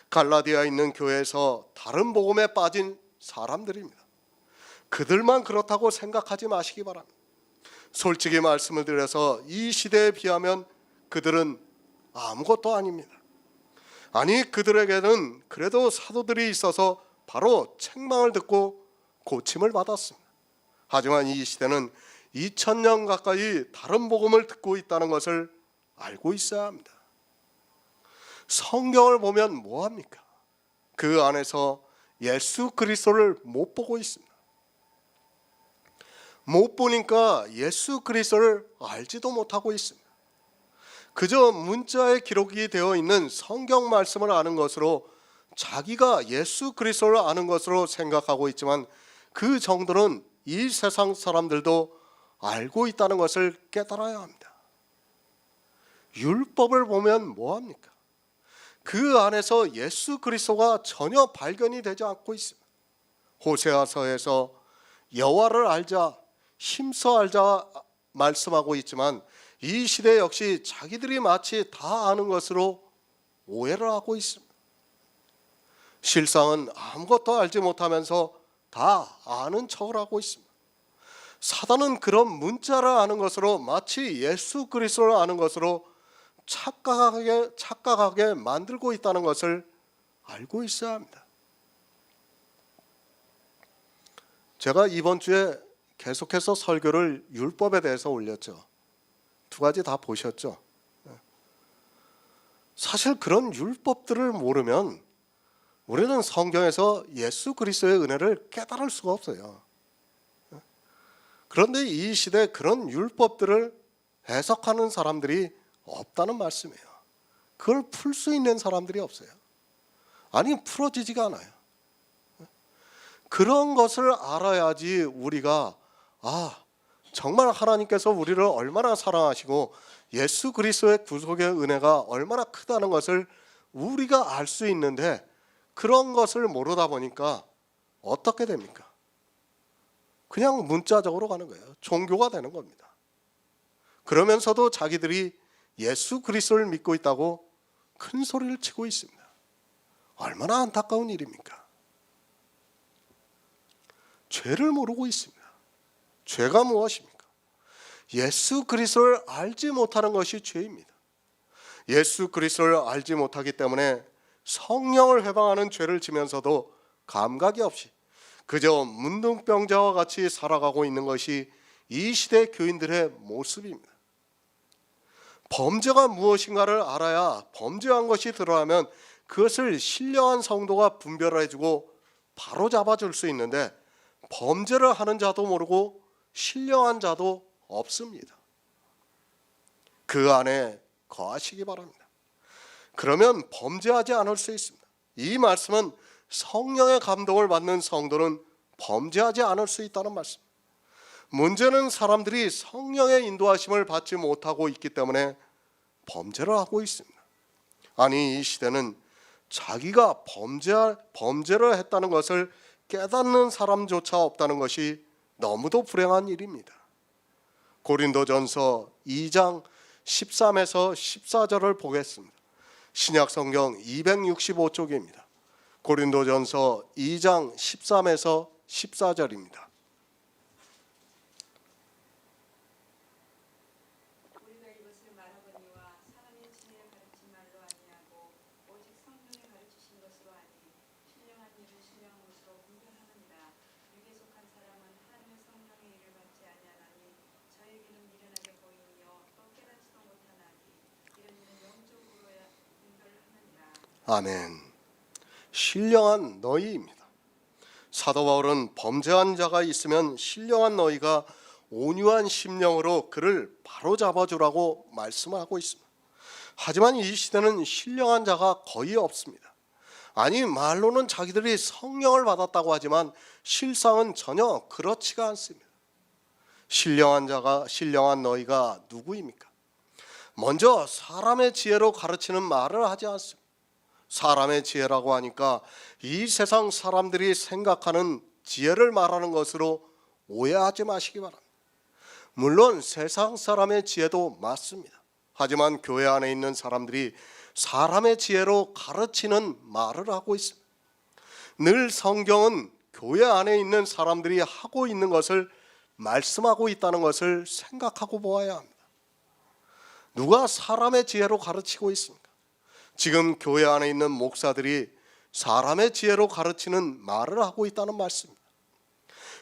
갈라디아에 있는 교회에서 다른 복음에 빠진 사람들입니다. 그들만 그렇다고 생각하지 마시기 바랍니다. 솔직히 말씀을 드려서 이 시대에 비하면 그들은 아무것도 아닙니다. 아니, 그들에게는 그래도 사도들이 있어서 바로 책망을 듣고 고침을 받았습니다. 하지만 이 시대는 2000년 가까이 다른 복음을 듣고 있다는 것을 알고 있어야 합니다. 성경을 보면 뭐합니까? 그 안에서 예수 그리스도를 못 보고 있습니다. 못 보니까 예수 그리스도를 알지도 못하고 있습니다. 그저 문자에 기록이 되어 있는 성경 말씀을 아는 것으로 자기가 예수 그리스도를 아는 것으로 생각하고 있지만 그 정도는 이 세상 사람들도 알고 있다는 것을 깨달아야 합니다. 율법을 보면 뭐합니까? 그 안에서 예수 그리스도가 전혀 발견이 되지 않고 있습니다. 호세아서에서 여호와를 알자, 힘써 알자 말씀하고 있지만 이 시대 역시 자기들이 마치 다 아는 것으로 오해를 하고 있습니다. 실상은 아무것도 알지 못하면서 다 아는 척을 하고 있습니다. 사단은 그런 문자를 아는 것으로 마치 예수 그리스도를 아는 것으로 착각하게 만들고 있다는 것을 알고 있어야 합니다. 제가 이번 주에 계속해서 설교를 율법에 대해서 올렸죠. 두 가지 다 보셨죠? 사실 그런 율법들을 모르면 우리는 성경에서 예수 그리스도의 은혜를 깨달을 수가 없어요. 그런데 이 시대에 그런 율법들을 해석하는 사람들이 없다는 말씀이에요. 그걸 풀 수 있는 사람들이 없어요. 아니, 풀어지지가 않아요. 그런 것을 알아야지 우리가 정말 하나님께서 우리를 얼마나 사랑하시고 예수 그리스도의 구속의 은혜가 얼마나 크다는 것을 우리가 알 수 있는데 그런 것을 모르다 보니까 어떻게 됩니까? 그냥 문자적으로 가는 거예요. 종교가 되는 겁니다. 그러면서도 자기들이 예수 그리스도를 믿고 있다고 큰 소리를 치고 있습니다. 얼마나 안타까운 일입니까? 죄를 모르고 있습니다. 죄가 무엇입니까? 예수 그리스도를 알지 못하는 것이 죄입니다. 예수 그리스도를 알지 못하기 때문에 성령을 회방하는 죄를 지면서도 감각이 없이 그저 문둥병자와 같이 살아가고 있는 것이 이 시대 교인들의 모습입니다. 범죄가 무엇인가를 알아야 범죄한 것이 드러나면 그것을 신령한 성도가 분별해주고 바로 잡아줄 수 있는데 범죄를 하는 자도 모르고 신령한 자도 없습니다. 그 안에 거하시기 바랍니다. 그러면 범죄하지 않을 수 있습니다. 이 말씀은 성령의 감동을 받는 성도는 범죄하지 않을 수 있다는 말씀. 문제는 사람들이 성령의 인도하심을 받지 못하고 있기 때문에 범죄를 하고 있습니다. 아니, 이 시대는 자기가 범죄를 했다는 것을 깨닫는 사람조차 없다는 것이 너무도 불행한 일입니다. 고린도전서 2장 13에서 14절을 보겠습니다. 신약성경 265쪽입니다. 고린도전서 2장 13에서 14절입니다. 우리가 이것을 말하거니와 사람의 지혜에 가르친 말로 아니하고 오직 성령에 가르치신 것으로 하니 신령한 일을 신령한 것으로 분별하느니라. 육에 속한 사람은 하나님의 성령의 일을 받지 아니하나니 저에게는 미련하게 보이며 또 깨닫지도 못하나니 이런 일은 영적으로야 분별하느니라. 아멘. 신령한 너희입니다. 사도 바울은 범죄한 자가 있으면 신령한 너희가 온유한 심령으로 그를 바로잡아 주라고 말씀하고 있습니다. 하지만 이 시대는 신령한 자가 거의 없습니다. 아니, 말로는 자기들이 성령을 받았다고 하지만 실상은 전혀 그렇지가 않습니다. 신령한 너희가 누구입니까? 먼저 사람의 지혜로 가르치는 말을 하지 않습니다. 사람의 지혜라고 하니까 이 세상 사람들이 생각하는 지혜를 말하는 것으로 오해하지 마시기 바랍니다. 물론 세상 사람의 지혜도 맞습니다. 하지만 교회 안에 있는 사람들이 사람의 지혜로 가르치는 말을 하고 있습니다. 늘 성경은 교회 안에 있는 사람들이 하고 있는 것을 말씀하고 있다는 것을 생각하고 보아야 합니다. 누가 사람의 지혜로 가르치고 있습니까? 지금 교회 안에 있는 목사들이 사람의 지혜로 가르치는 말을 하고 있다는 말씀입니다.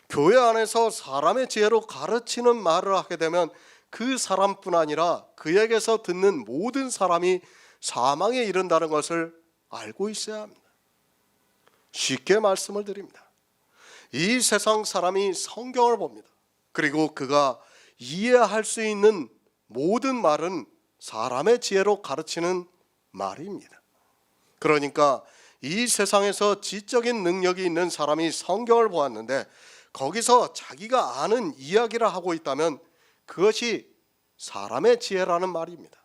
교회 안에서 사람의 지혜로 가르치는 말을 하게 되면 그 사람뿐 아니라 그에게서 듣는 모든 사람이 사망에 이른다는 것을 알고 있어야 합니다. 쉽게 말씀을 드립니다. 이 세상 사람이 성경을 봅니다. 그리고 그가 이해할 수 있는 모든 말은 사람의 지혜로 가르치는 말입니다. 그러니까 이 세상에서 지적인 능력이 있는 사람이 성경을 보았는데 거기서 자기가 아는 이야기를 하고 있다면 그것이 사람의 지혜라는 말입니다.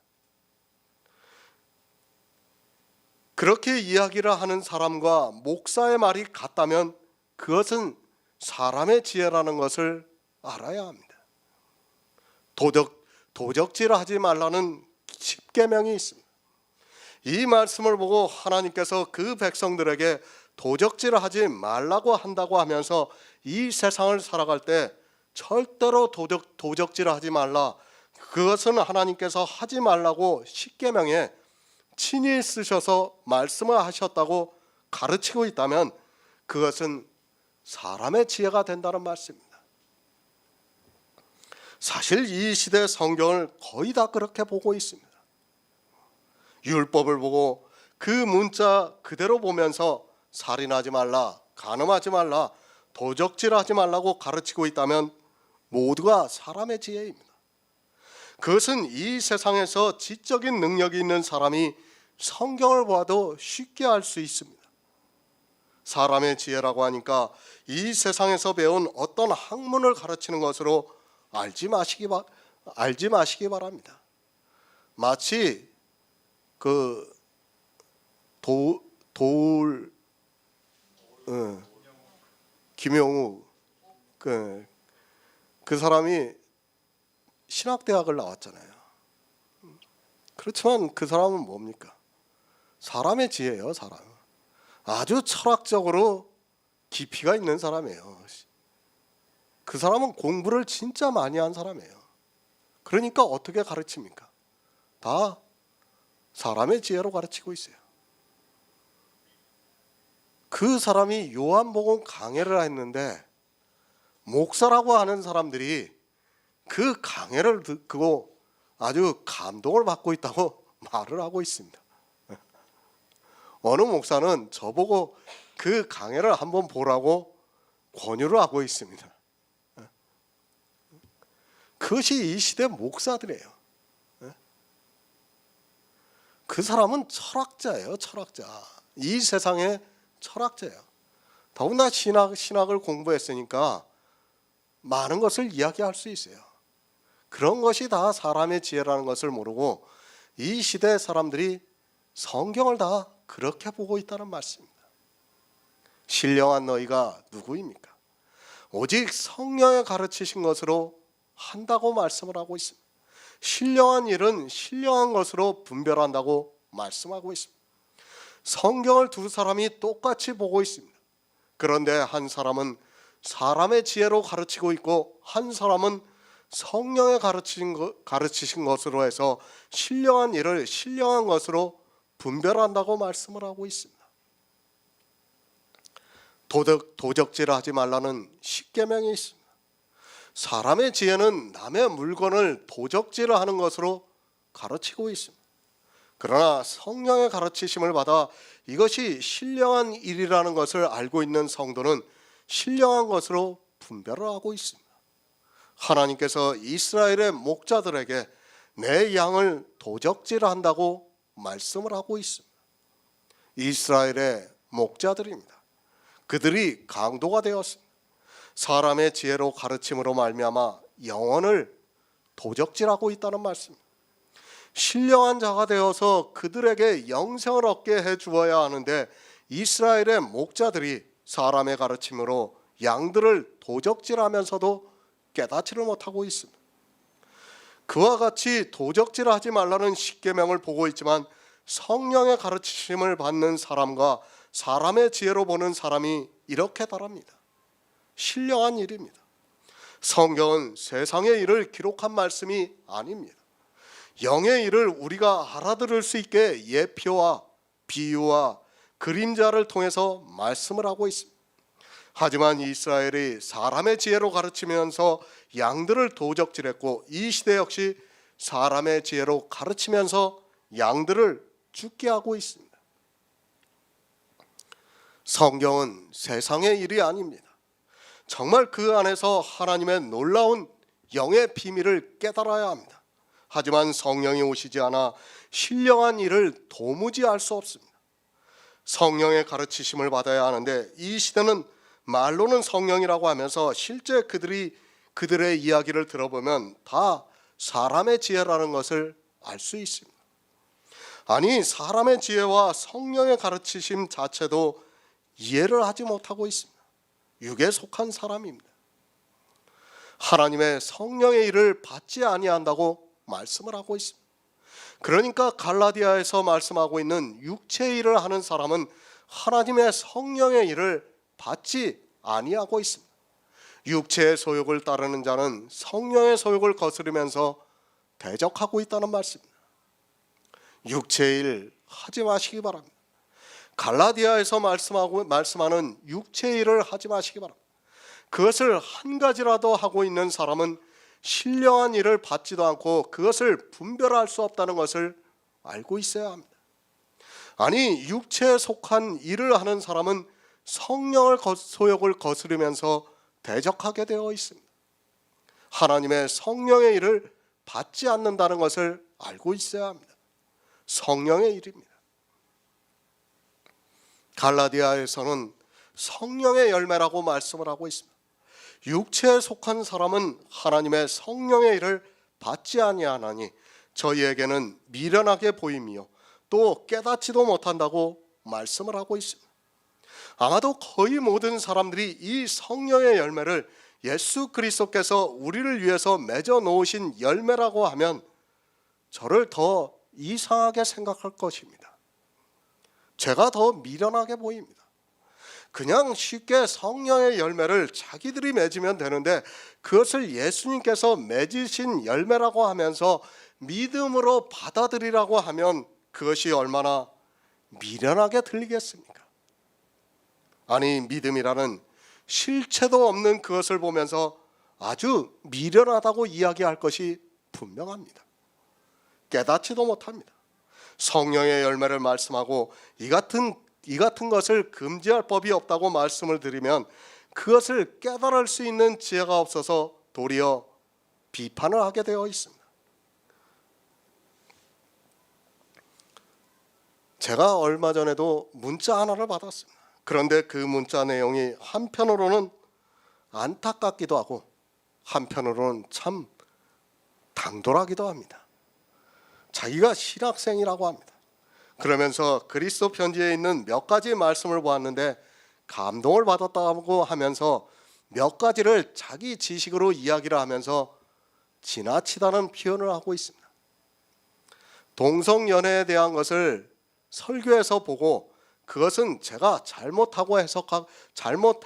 그렇게 이야기를 하는 사람과 목사의 말이 같다면 그것은 사람의 지혜라는 것을 알아야 합니다. 도적질하지 말라는 10계명이 있습니다. 이 말씀을 보고 하나님께서 그 백성들에게 도적질하지 말라고 한다고 하면서 이 세상을 살아갈 때 절대로 도적질하지 말라, 그것은 하나님께서 하지 말라고 10계명에 친히 쓰셔서 말씀을 하셨다고 가르치고 있다면 그것은 사람의 지혜가 된다는 말씀입니다. 사실 이 시대 성경을 거의 다 그렇게 보고 있습니다. 율법을 보고 그 문자 그대로 보면서 살인하지 말라, 간음하지 말라, 도적질하지 말라고 가르치고 있다면 모두가 사람의 지혜입니다. 그것은 이 세상에서 지적인 능력이 있는 사람이 성경을 보아도 쉽게 알 수 있습니다. 사람의 지혜라고 하니까 이 세상에서 배운 어떤 학문을 가르치는 것으로 알지 마시기 바랍니다. 마치 김영우 그 사람이 신학대학을 나왔잖아요. 그렇지만 그 사람은 뭡니까? 사람의 지혜예요. 사람. 아주 철학적으로 깊이가 있는 사람이에요. 그 사람은 공부를 진짜 많이 한 사람이에요. 그러니까 어떻게 가르칩니까? 다 사람의 지혜로 가르치고 있어요. 그 사람이 요한복음 강해를 했는데 목사라고 하는 사람들이 그 강해를 듣고 아주 감동을 받고 있다고 말을 하고 있습니다. 어느 목사는 저보고 그 강해를 한번 보라고 권유를 하고 있습니다. 그것이 이 시대 목사들이에요. 그 사람은 철학자예요. 철학자. 이 세상의 철학자예요. 더구나 신학을 공부했으니까 많은 것을 이야기할 수 있어요. 그런 것이 다 사람의 지혜라는 것을 모르고 이 시대 사람들이 성경을 다 그렇게 보고 있다는 말씀입니다. 신령한 너희가 누구입니까? 오직 성령의 가르치신 것으로 한다고 말씀을 하고 있습니다. 신령한 일은 신령한 것으로 분별한다고 말씀하고 있습니다. 성경을 두 사람이 똑같이 보고 있습니다. 그런데 한 사람은 사람의 지혜로 가르치고 있고 한 사람은 성령의 가르치신 것으로 해서 신령한 일을 신령한 것으로 분별한다고 말씀을 하고 있습니다. 도적질하지 말라는 십계명이 있습니다. 사람의 지혜는 남의 물건을 도적질을 하는 것으로 가르치고 있습니다. 그러나 성령의 가르치심을 받아 이것이 신령한 일이라는 것을 알고 있는 성도는 신령한 것으로 분별을 하고 있습니다. 하나님께서 이스라엘의 목자들에게 내 양을 도적질한다고 말씀을 하고 있습니다. 이스라엘의 목자들입니다. 그들이 강도가 되었습니다. 사람의 지혜로 가르침으로 말미암아 영혼을 도적질하고 있다는 말씀입니다. 신령한 자가 되어서 그들에게 영생을 얻게 해 주어야 하는데 이스라엘의 목자들이 사람의 가르침으로 양들을 도적질하면서도 깨닫지를 못하고 있습니다. 그와 같이 도적질하지 말라는 십계명을 보고 있지만 성령의 가르치심을 받는 사람과 사람의 지혜로 보는 사람이 이렇게 다릅니다. 신령한 일입니다. 성경은 세상의 일을 기록한 말씀이 아닙니다. 영의 일을 우리가 알아들을 수 있게 예표와 비유와 그림자를 통해서 말씀을 하고 있습니다. 하지만 이스라엘이 사람의 지혜로 가르치면서 양들을 도적질했고 이 시대 역시 사람의 지혜로 가르치면서 양들을 죽게 하고 있습니다. 성경은 세상의 일이 아닙니다. 정말 그 안에서 하나님의 놀라운 영의 비밀을 깨달아야 합니다. 하지만 성령이 오시지 않아 신령한 일을 도무지 알 수 없습니다. 성령의 가르치심을 받아야 하는데 이 시대는 말로는 성령이라고 하면서 실제 그들의 이야기를 들어보면 다 사람의 지혜라는 것을 알 수 있습니다. 아니, 사람의 지혜와 성령의 가르치심 자체도 이해를 하지 못하고 있습니다. 육에 속한 사람입니다. 하나님의 성령의 일을 받지 아니한다고 말씀을 하고 있습니다. 그러니까 갈라디아에서 말씀하고 있는 육체의 일을 하는 사람은 하나님의 성령의 일을 받지 아니하고 있습니다. 육체의 소욕을 따르는 자는 성령의 소욕을 거스르면서 대적하고 있다는 말씀입니다. 육체의 일 하지 마시기 바랍니다. 갈라디아에서 말씀하는 육체의 일을 하지 마시기 바랍니다. 그것을 한 가지라도 하고 있는 사람은 신령한 일을 받지도 않고 그것을 분별할 수 없다는 것을 알고 있어야 합니다. 아니, 육체에 속한 일을 하는 사람은 성령의 소욕을 거스르면서 대적하게 되어 있습니다. 하나님의 성령의 일을 받지 않는다는 것을 알고 있어야 합니다. 성령의 일입니다. 갈라디아에서는 성령의 열매라고 말씀을 하고 있습니다. 육체에 속한 사람은 하나님의 성령의 일을 받지 아니하나니 저희에게는 미련하게 보이며 또 깨닫지도 못한다고 말씀을 하고 있습니다. 아마도 거의 모든 사람들이 이 성령의 열매를 예수 그리스도께서 우리를 위해서 맺어 놓으신 열매라고 하면 저를 더 이상하게 생각할 것입니다. 제가 더 미련하게 보입니다. 그냥 쉽게 성령의 열매를 자기들이 맺으면 되는데 그것을 예수님께서 맺으신 열매라고 하면서 믿음으로 받아들이라고 하면 그것이 얼마나 미련하게 들리겠습니까? 아니, 믿음이라는 실체도 없는 그것을 보면서 아주 미련하다고 이야기할 것이 분명합니다. 깨닫지도 못합니다. 성령의 열매를 말씀하고 이 같은 것을 금지할 법이 없다고 말씀을 드리면 그것을 깨달을 수 있는 지혜가 없어서 도리어 비판을 하게 되어 있습니다. 제가 얼마 전에도 문자 하나를 받았습니다. 그런데 그 문자 내용이 한편으로는 안타깝기도 하고 한편으로는 참 당돌하기도 합니다. 자기가 신학생이라고 합니다. 그러면서 그리스도 편지에 있는 몇 가지 말씀을 보았는데 감동을 받았다고 하면서 몇 가지를 자기 지식으로 이야기를 하면서 지나치다는 표현을 하고 있습니다. 동성연애에 대한 것을 설교에서 보고 그것은 제가 잘못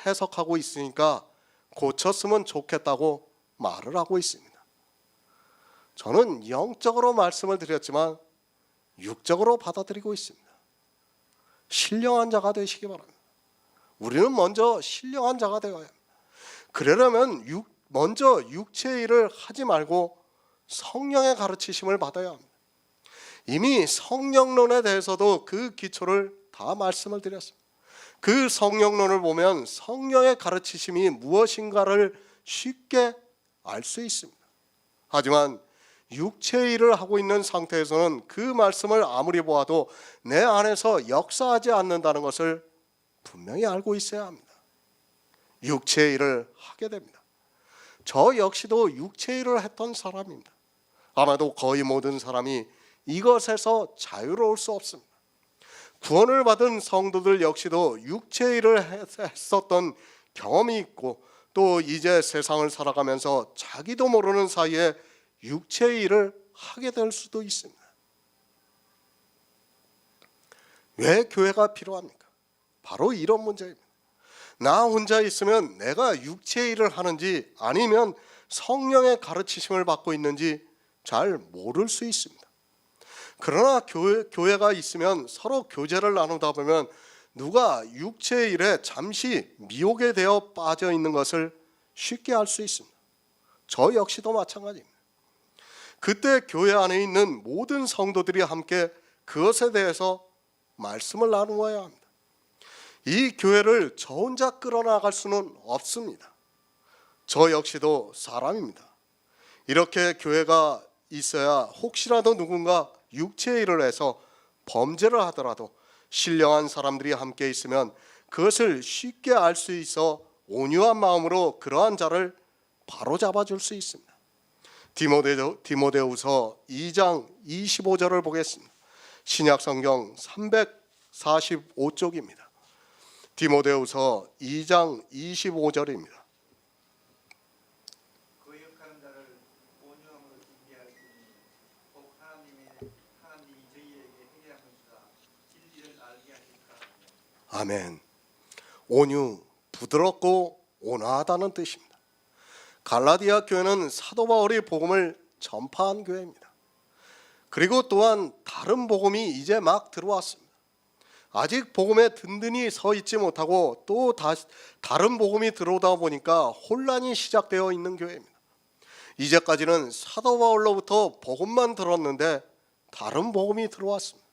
해석하고 있으니까 고쳤으면 좋겠다고 말을 하고 있습니다. 저는 영적으로 말씀을 드렸지만 육적으로 받아들이고 있습니다. 신령한 자가 되시기 바랍니다. 우리는 먼저 신령한 자가 되어야 합니다. 그러려면 먼저 육체의 일을 하지 말고 성령의 가르치심을 받아야 합니다. 이미 성령론에 대해서도 그 기초를 다 말씀을 드렸습니다. 그 성령론을 보면 성령의 가르치심이 무엇인가를 쉽게 알 수 있습니다. 하지만 육체의 일을 하고 있는 상태에서는 그 말씀을 아무리 보아도 내 안에서 역사하지 않는다는 것을 분명히 알고 있어야 합니다. 육체의 일을 하게 됩니다. 저 역시도 육체의 일을 했던 사람입니다. 아마도 거의 모든 사람이 이것에서 자유로울 수 없습니다. 구원을 받은 성도들 역시도 육체의 일을 했었던 경험이 있고 또 이제 세상을 살아가면서 자기도 모르는 사이에 육체의 일을 하게 될 수도 있습니다. 왜 교회가 필요합니까? 바로 이런 문제입니다. 나 혼자 있으면 내가 육체의 일을 하는지 아니면 성령의 가르치심을 받고 있는지 잘 모를 수 있습니다. 그러나 교회가 있으면 서로 교제를 나누다 보면 누가 육체의 일에 잠시 미혹에 되어 빠져 있는 것을 쉽게 알 수 있습니다. 저 역시도 마찬가지입니다. 그때 교회 안에 있는 모든 성도들이 함께 그것에 대해서 말씀을 나누어야 합니다. 이 교회를 저 혼자 끌어나갈 수는 없습니다. 저 역시도 사람입니다. 이렇게 교회가 있어야 혹시라도 누군가 육체의 일을 해서 범죄를 하더라도 신령한 사람들이 함께 있으면 그것을 쉽게 알 수 있어 온유한 마음으로 그러한 자를 바로잡아 줄 수 있습니다. 디모데후서 2장 25절을 보겠습니다. 신약성경 345쪽입니다. 디모데후서 2장 25절입니다. 거역하는 자를 온유함으로 징계하시니 꼭 하나님이 저희에게 회개하면서 진리를 알게 하실까 하며. 아멘. 온유, 부드럽고 온화하다는 뜻입니다. 갈라디아 교회는 사도 바울이 복음을 전파한 교회입니다. 그리고 또한 다른 복음이 이제 막 들어왔습니다. 아직 복음에 든든히 서 있지 못하고 또 다른 복음이 들어오다 보니까 혼란이 시작되어 있는 교회입니다. 이제까지는 사도 바울로부터 복음만 들었는데 다른 복음이 들어왔습니다.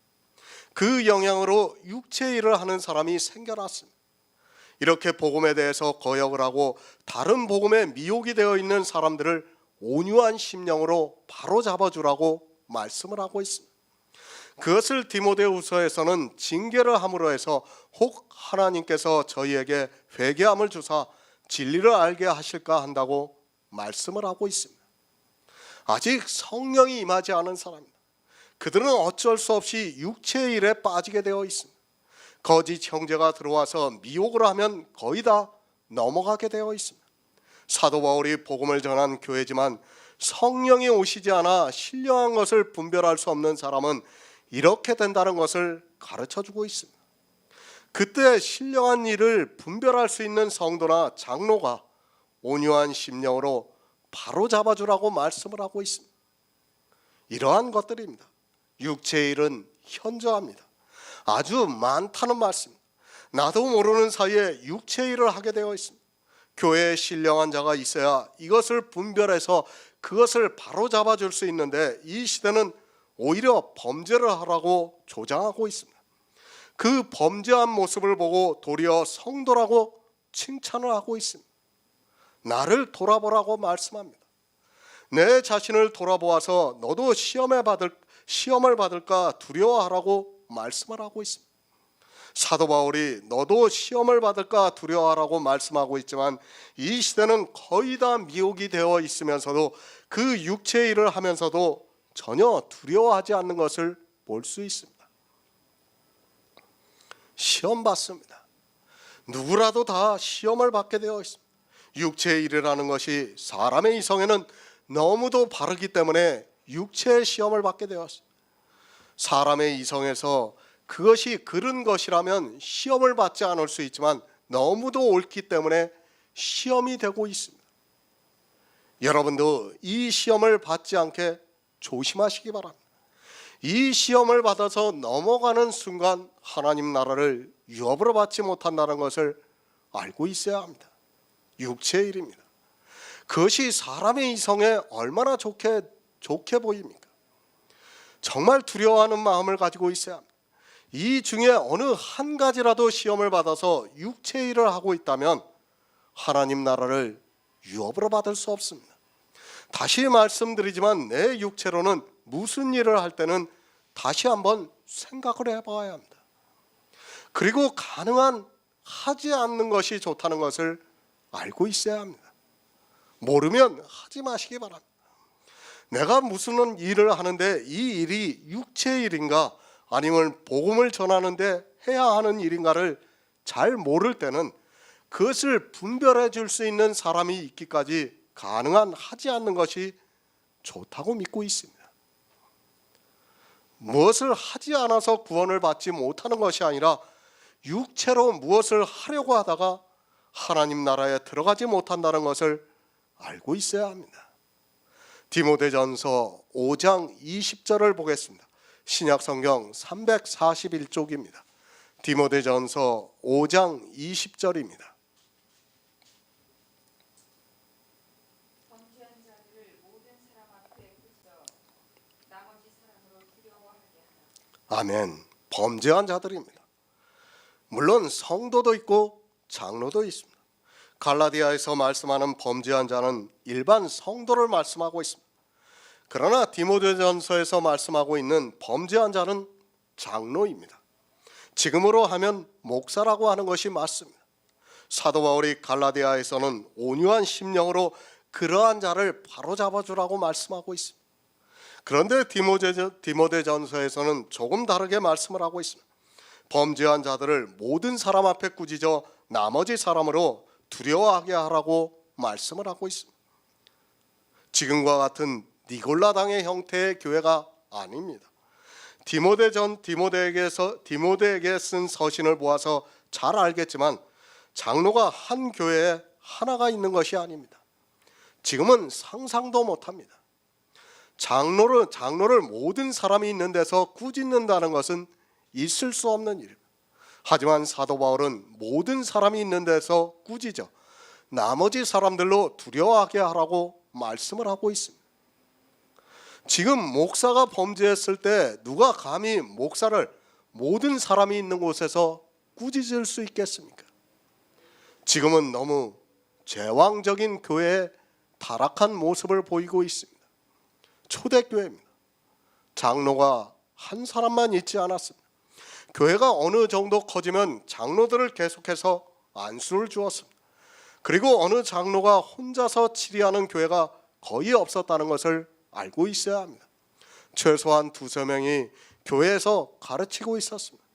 그 영향으로 육체 일을 하는 사람이 생겨났습니다. 이렇게 복음에 대해서 거역을 하고 다른 복음에 미혹이 되어 있는 사람들을 온유한 심령으로 바로 잡아주라고 말씀을 하고 있습니다. 그것을 디모데후서에서는 징계를 함으로 해서 혹 하나님께서 저희에게 회개함을 주사 진리를 알게 하실까 한다고 말씀을 하고 있습니다. 아직 성령이 임하지 않은 사람입니다. 그들은 어쩔 수 없이 육체의 일에 빠지게 되어 있습니다. 거짓 형제가 들어와서 미혹을 하면 거의 다 넘어가게 되어 있습니다. 사도 바울이 복음을 전한 교회지만 성령이 오시지 않아 신령한 것을 분별할 수 없는 사람은 이렇게 된다는 것을 가르쳐주고 있습니다. 그때 신령한 일을 분별할 수 있는 성도나 장로가 온유한 심령으로 바로 잡아주라고 말씀을 하고 있습니다. 이러한 것들입니다. 육체의 일은 현저합니다. 아주 많다는 말씀입니다. 나도 모르는 사이에 육체의 일을 하게 되어 있습니다. 교회에 신령한 자가 있어야 이것을 분별해서 그것을 바로 잡아줄 수 있는데 이 시대는 오히려 범죄를 하라고 조장하고 있습니다. 그 범죄한 모습을 보고 도리어 성도라고 칭찬을 하고 있습니다. 나를 돌아보라고 말씀합니다. 내 자신을 돌아보아서 너도 시험을 받을까 두려워하라고 말씀을 하고 있습니다. 사도 바울이 너도 시험을 받을까 두려워하라고 말씀하고 있지만 이 시대는 거의 다 미혹이 되어 있으면서도 그 육체의 일을 하면서도 전혀 두려워하지 않는 것을 볼 수 있습니다. 시험 받습니다. 누구라도 다 시험을 받게 되어 있습니다. 육체의 일이라는 것이 사람의 이성에는 너무도 바르기 때문에 육체의 시험을 받게 되었습니다. 사람의 이성에서 그것이 그른 것이라면 시험을 받지 않을 수 있지만 너무도 옳기 때문에 시험이 되고 있습니다. 여러분도 이 시험을 받지 않게 조심하시기 바랍니다. 이 시험을 받아서 넘어가는 순간 하나님 나라를 유업으로 받지 못한다는 것을 알고 있어야 합니다. 육체의 일입니다. 그것이 사람의 이성에 얼마나 좋게 보입니까? 정말 두려워하는 마음을 가지고 있어야 합니다. 이 중에 어느 한 가지라도 시험을 받아서 육체의 일을 하고 있다면 하나님 나라를 유업으로 받을 수 없습니다. 다시 말씀드리지만 내 육체로는 무슨 일을 할 때는 다시 한번 생각을 해봐야 합니다. 그리고 가능한 하지 않는 것이 좋다는 것을 알고 있어야 합니다. 모르면 하지 마시기 바랍니다. 내가 무슨 일을 하는데 이 일이 육체의 일인가 아니면 복음을 전하는데 해야 하는 일인가를 잘 모를 때는 그것을 분별해 줄 수 있는 사람이 있기까지 가능한 하지 않는 것이 좋다고 믿고 있습니다. 무엇을 하지 않아서 구원을 받지 못하는 것이 아니라 육체로 무엇을 하려고 하다가 하나님 나라에 들어가지 못한다는 것을 알고 있어야 합니다. 디모데전서 5장 20절을 보겠습니다. 신약성경 341쪽입니다. 디모데전서 5장 20절입니다. 범죄한 자들을 모든 사람 앞에 붙여 나머지 사람으로 두려워하게 하라. 아멘. 범죄한 자들입니다. 물론 성도도 있고 장로도 있습니다. 갈라디아에서 말씀하는 범죄한 자는 일반 성도를 말씀하고 있습니다. 그러나 디모데전서에서 말씀하고 있는 범죄한 자는 장로입니다. 지금으로 하면 목사라고 하는 것이 맞습니다. 사도 바울이 갈라디아에서는 온유한 심령으로 그러한 자를 바로잡아 주라고 말씀하고 있습니다. 그런데 디모데전서에서는 조금 다르게 말씀을 하고 있습니다. 범죄한 자들을 모든 사람 앞에 꾸짖어 나머지 사람으로 두려워하게 하라고 말씀을 하고 있습니다. 지금과 같은 니골라당의 형태의 교회가 아닙니다. 디모데에게 쓴 서신을 보아서 잘 알겠지만 장로가 한 교회에 하나가 있는 것이 아닙니다. 지금은 상상도 못합니다. 장로를 모든 사람이 있는 데서 꾸짖는다는 것은 있을 수 없는 일입니다. 하지만 사도 바울은 모든 사람이 있는 데서 꾸짖어 나머지 사람들로 두려워하게 하라고 말씀을 하고 있습니다. 지금 목사가 범죄했을 때 누가 감히 목사를 모든 사람이 있는 곳에서 꾸짖을 수 있겠습니까? 지금은 너무 제왕적인 교회의 타락한 모습을 보이고 있습니다. 초대교회입니다. 장로가 한 사람만 있지 않았습니다. 교회가 어느 정도 커지면 장로들을 계속해서 안수를 주었습니다. 그리고 어느 장로가 혼자서 치리하는 교회가 거의 없었다는 것을 알고 있어야 합니다. 최소한 2-3명이 교회에서 가르치고 있었습니다.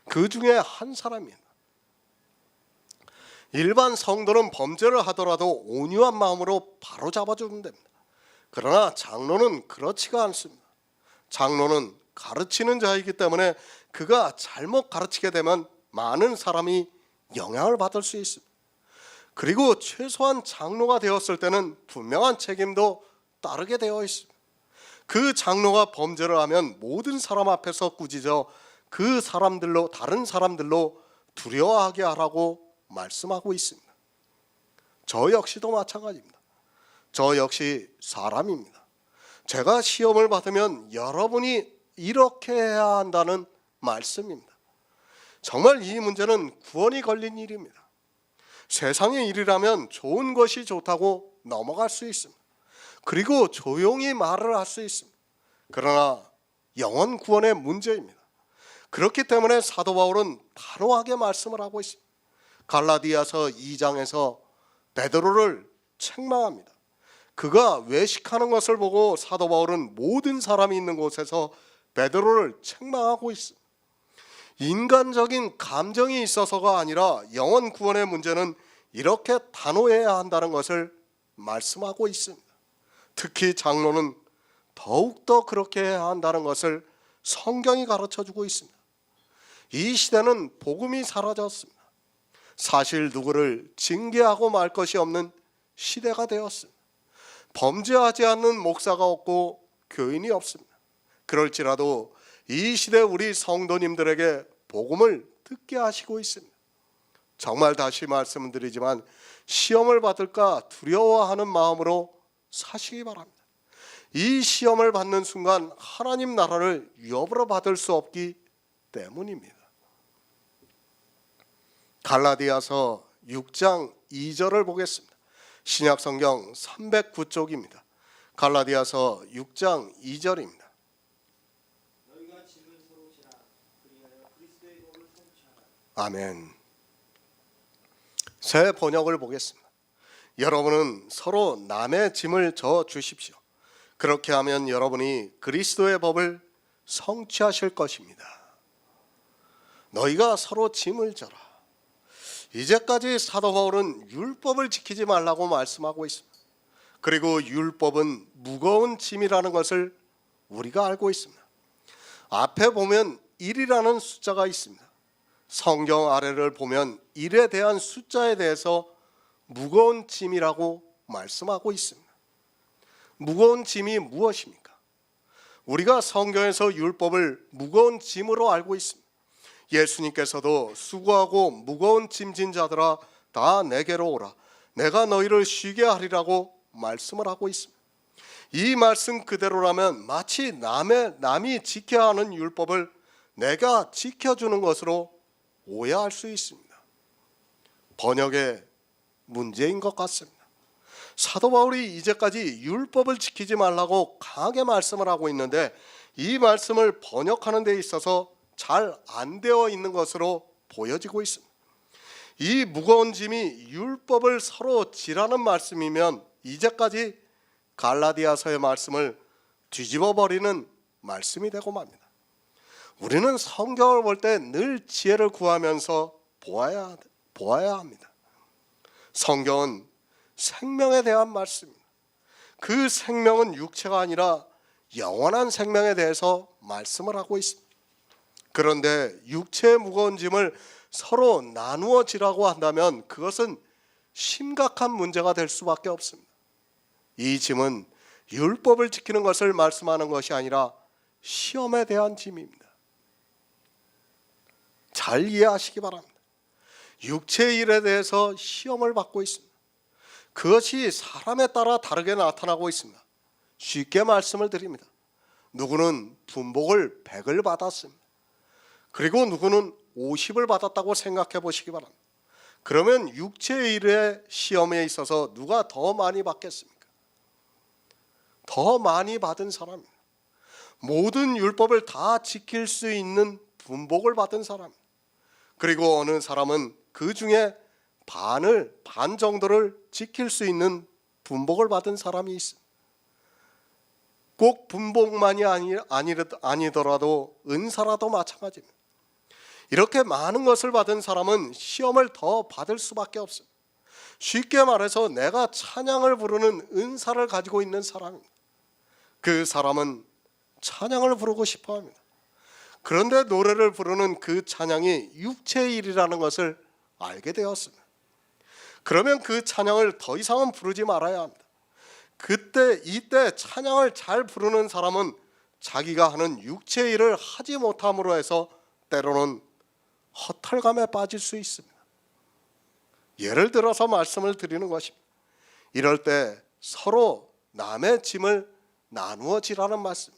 그 중에 한 사람입니다. 일반 성도는 범죄를 하더라도 온유한 마음으로 바로 잡아주면 됩니다. 그러나 장로는 그렇지가 않습니다. 장로는 가르치는 자이기 때문에 그가 잘못 가르치게 되면 많은 사람이 영향을 받을 수 있습니다. 그리고 최소한 장로가 되었을 때는 분명한 책임도 따르게 되어 있습니다. 그 장로가 범죄를 하면 모든 사람 앞에서 꾸짖어 그 사람들로 다른 사람들로 두려워하게 하라고 말씀하고 있습니다. 저 역시도 마찬가지입니다. 저 역시 사람입니다. 제가 시험을 받으면 여러분이 이렇게 해야 한다는 말씀입니다. 정말 이 문제는 구원이 걸린 일입니다. 세상의 일이라면 좋은 것이 좋다고 넘어갈 수 있습니다. 그리고 조용히 말을 할 수 있습니다. 그러나 영혼 구원의 문제입니다. 그렇기 때문에 사도 바울은 단호하게 말씀을 하고 있습니다. 갈라디아서 2장에서 베드로를 책망합니다. 그가 외식하는 것을 보고 사도 바울은 모든 사람이 있는 곳에서 베드로를 책망하고 있습니다. 인간적인 감정이 있어서가 아니라 영혼 구원의 문제는 이렇게 단호해야 한다는 것을 말씀하고 있습니다. 특히 장로는 더욱더 그렇게 해야 한다는 것을 성경이 가르쳐주고 있습니다. 이 시대는 복음이 사라졌습니다. 사실 누구를 징계하고 말 것이 없는 시대가 되었습니다. 범죄하지 않는 목사가 없고 교인이 없습니다. 그럴지라도 이 시대 우리 성도님들에게 복음을 듣게 하시고 있습니다. 정말 다시 말씀드리지만 시험을 받을까 두려워하는 마음으로 사시기 바랍니다. 이 시험을 받는 순간 하나님 나라를 위협으로 받을 수 없기 때문입니다. 갈라디아서 6장 2절을 보겠습니다. 신약성경 309쪽입니다. 갈라디아서 6장 2절입니다. 너희가 짐을 서로 지라. 그리하여 그리스도의 법을 성취하라. 아멘. 새 번역을 보겠습니다. 여러분은 서로 남의 짐을 져 주십시오. 그렇게 하면 여러분이 그리스도의 법을 성취하실 것입니다. 너희가 서로 짐을 져라. 이제까지 사도 바울은 율법을 지키지 말라고 말씀하고 있습니다. 그리고 율법은 무거운 짐이라는 것을 우리가 알고 있습니다. 앞에 보면 1이라는 숫자가 있습니다. 성경 아래를 보면 1에 대한 숫자에 대해서 무거운 짐이라고 말씀하고 있습니다. 무거운 짐이 무엇입니까? 우리가 성경에서 율법을 무거운 짐으로 알고 있습니다. 예수님께서도 수고하고 무거운 짐진 자들아 다 내게로 오라. 내가 너희를 쉬게 하리라고 말씀을 하고 있습니다. 이 말씀 그대로라면 마치 남이 지켜야 하는 율법을 내가 지켜주는 것으로 오해할 수 있습니다. 번역의 문제인 것 같습니다. 사도 바울이 이제까지 율법을 지키지 말라고 강하게 말씀을 하고 있는데 이 말씀을 번역하는 데 있어서 잘 안 되어 있는 것으로 보여지고 있습니다. 이 무거운 짐이 율법을 서로 지라는 말씀이면 이제까지 갈라디아서의 말씀을 뒤집어 버리는 말씀이 되고 맙니다. 우리는 성경을 볼 때 늘 지혜를 구하면서 보아야 합니다. 성경은 생명에 대한 말씀입니다. 그 생명은 육체가 아니라 영원한 생명에 대해서 말씀을 하고 있습니다. 그런데 육체의 무거운 짐을 서로 나누어 지라고 한다면 그것은 심각한 문제가 될 수밖에 없습니다. 이 짐은 율법을 지키는 것을 말씀하는 것이 아니라 시험에 대한 짐입니다. 잘 이해하시기 바랍니다. 육체의 일에 대해서 시험을 받고 있습니다. 그것이 사람에 따라 다르게 나타나고 있습니다. 쉽게 말씀을 드립니다. 누구는 분복을 100을 받았습니다. 그리고 누구는 50을 받았다고 생각해 보시기 바랍니다. 그러면 육체의 일의 시험에 있어서 누가 더 많이 받겠습니까? 더 많이 받은 사람입니다. 모든 율법을 다 지킬 수 있는 분복을 받은 사람입니다. 그리고 어느 사람은 그 중에 반 정도를 지킬 수 있는 분복을 받은 사람이 있습니다. 꼭 분복만이 아니더라도 은사라도 마찬가지입니다. 이렇게 많은 것을 받은 사람은 시험을 더 받을 수밖에 없습니다. 쉽게 말해서 내가 찬양을 부르는 은사를 가지고 있는 사람입니다. 그 사람은 찬양을 부르고 싶어 합니다. 그런데 노래를 부르는 그 찬양이 육체의 일이라는 것을 알게 되었습니다. 그러면 그 찬양을 더 이상은 부르지 말아야 합니다. 이때 찬양을 잘 부르는 사람은 자기가 하는 육체의 일을 하지 못함으로 해서 때로는 허탈감에 빠질 수 있습니다. 예를 들어서 말씀을 드리는 것입니다. 이럴 때 서로 남의 짐을 나누어 지라는 말씀.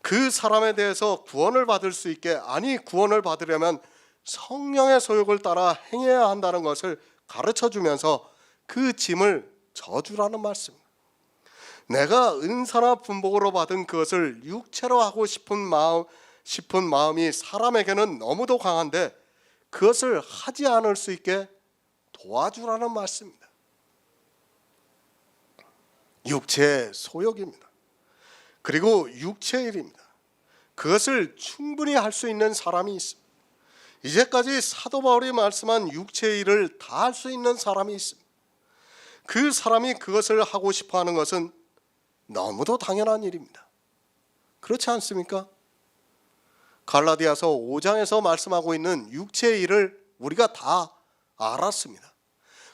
그 사람에 대해서 구원을 받을 수 있게, 구원을 받으려면 성령의 소욕을 따라 행해야 한다는 것을 가르쳐 주면서 그 짐을 져주라는 말씀입니다. 내가 은사나 분복으로 받은 그것을 육체로 하고 싶은 마음이 사람에게는 너무도 강한데 그것을 하지 않을 수 있게 도와주라는 말씀입니다. 육체의 소욕입니다. 그리고 육체의 일입니다. 그것을 충분히 할 수 있는 사람이 있습니다. 이제까지 사도 바울이 말씀한 육체의 일을 다 할 수 있는 사람이 있습니다. 그 사람이 그것을 하고 싶어 하는 것은 너무도 당연한 일입니다. 그렇지 않습니까? 갈라디아서 5장에서 말씀하고 있는 육체의 일을 우리가 다 알았습니다.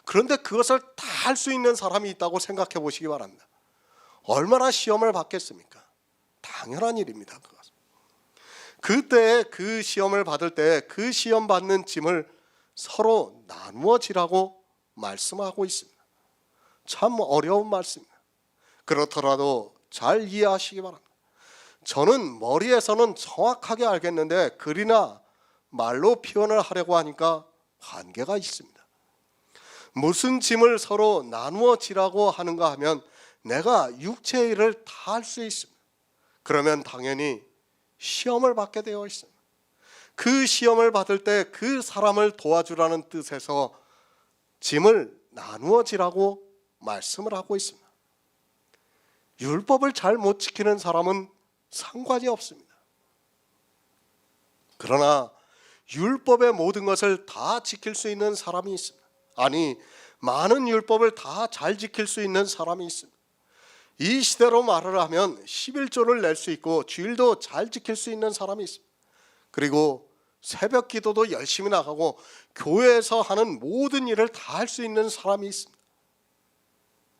그런데 그것을 다 할 수 있는 사람이 있다고 생각해 보시기 바랍니다. 얼마나 시험을 받겠습니까? 당연한 일입니다. 그것은. 그때 그 시험을 받을 때 그 시험 받는 짐을 서로 나누어 지라고 말씀하고 있습니다. 참 어려운 말씀입니다. 그렇더라도 잘 이해하시기 바랍니다. 저는 머리에서는 정확하게 알겠는데 글이나 말로 표현을 하려고 하니까 한계가 있습니다. 무슨 짐을 서로 나누어 지라고 하는가 하면 내가 육체의 일을 다 할 수 있습니다. 그러면 당연히 시험을 받게 되어 있습니다. 그 시험을 받을 때 그 사람을 도와주라는 뜻에서 짐을 나누어 지라고 말씀을 하고 있습니다. 율법을 잘 못 지키는 사람은 상관이 없습니다. 그러나 율법의 모든 것을 다 지킬 수 있는 사람이 있습니다. 아니, 많은 율법을 다 잘 지킬 수 있는 사람이 있습니다. 이 시대로 말을 하면 11조를 낼 수 있고 주일도 잘 지킬 수 있는 사람이 있습니다. 그리고 새벽 기도도 열심히 나가고 교회에서 하는 모든 일을 다 할 수 있는 사람이 있습니다.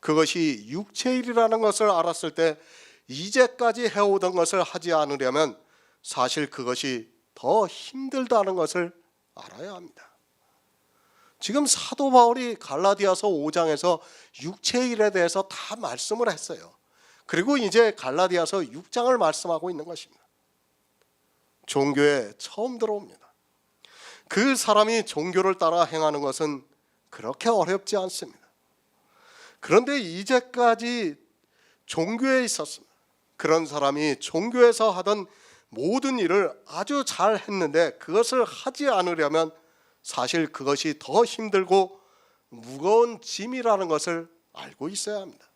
그것이 육체일이라는 것을 알았을 때 이제까지 해오던 것을 하지 않으려면 사실 그것이 더 힘들다는 것을 알아야 합니다. 지금 사도 바울이 갈라디아서 5장에서 육체의 일에 대해서 다 말씀을 했어요. 그리고 이제 갈라디아서 6장을 말씀하고 있는 것입니다. 종교에 처음 들어옵니다. 그 사람이 종교를 따라 행하는 것은 그렇게 어렵지 않습니다. 그런데 이제까지 종교에 있었습니다. 그런 사람이 종교에서 하던 모든 일을 아주 잘 했는데 그것을 하지 않으려면 사실 그것이 더 힘들고 무거운 짐이라는 것을 알고 있어야 합니다.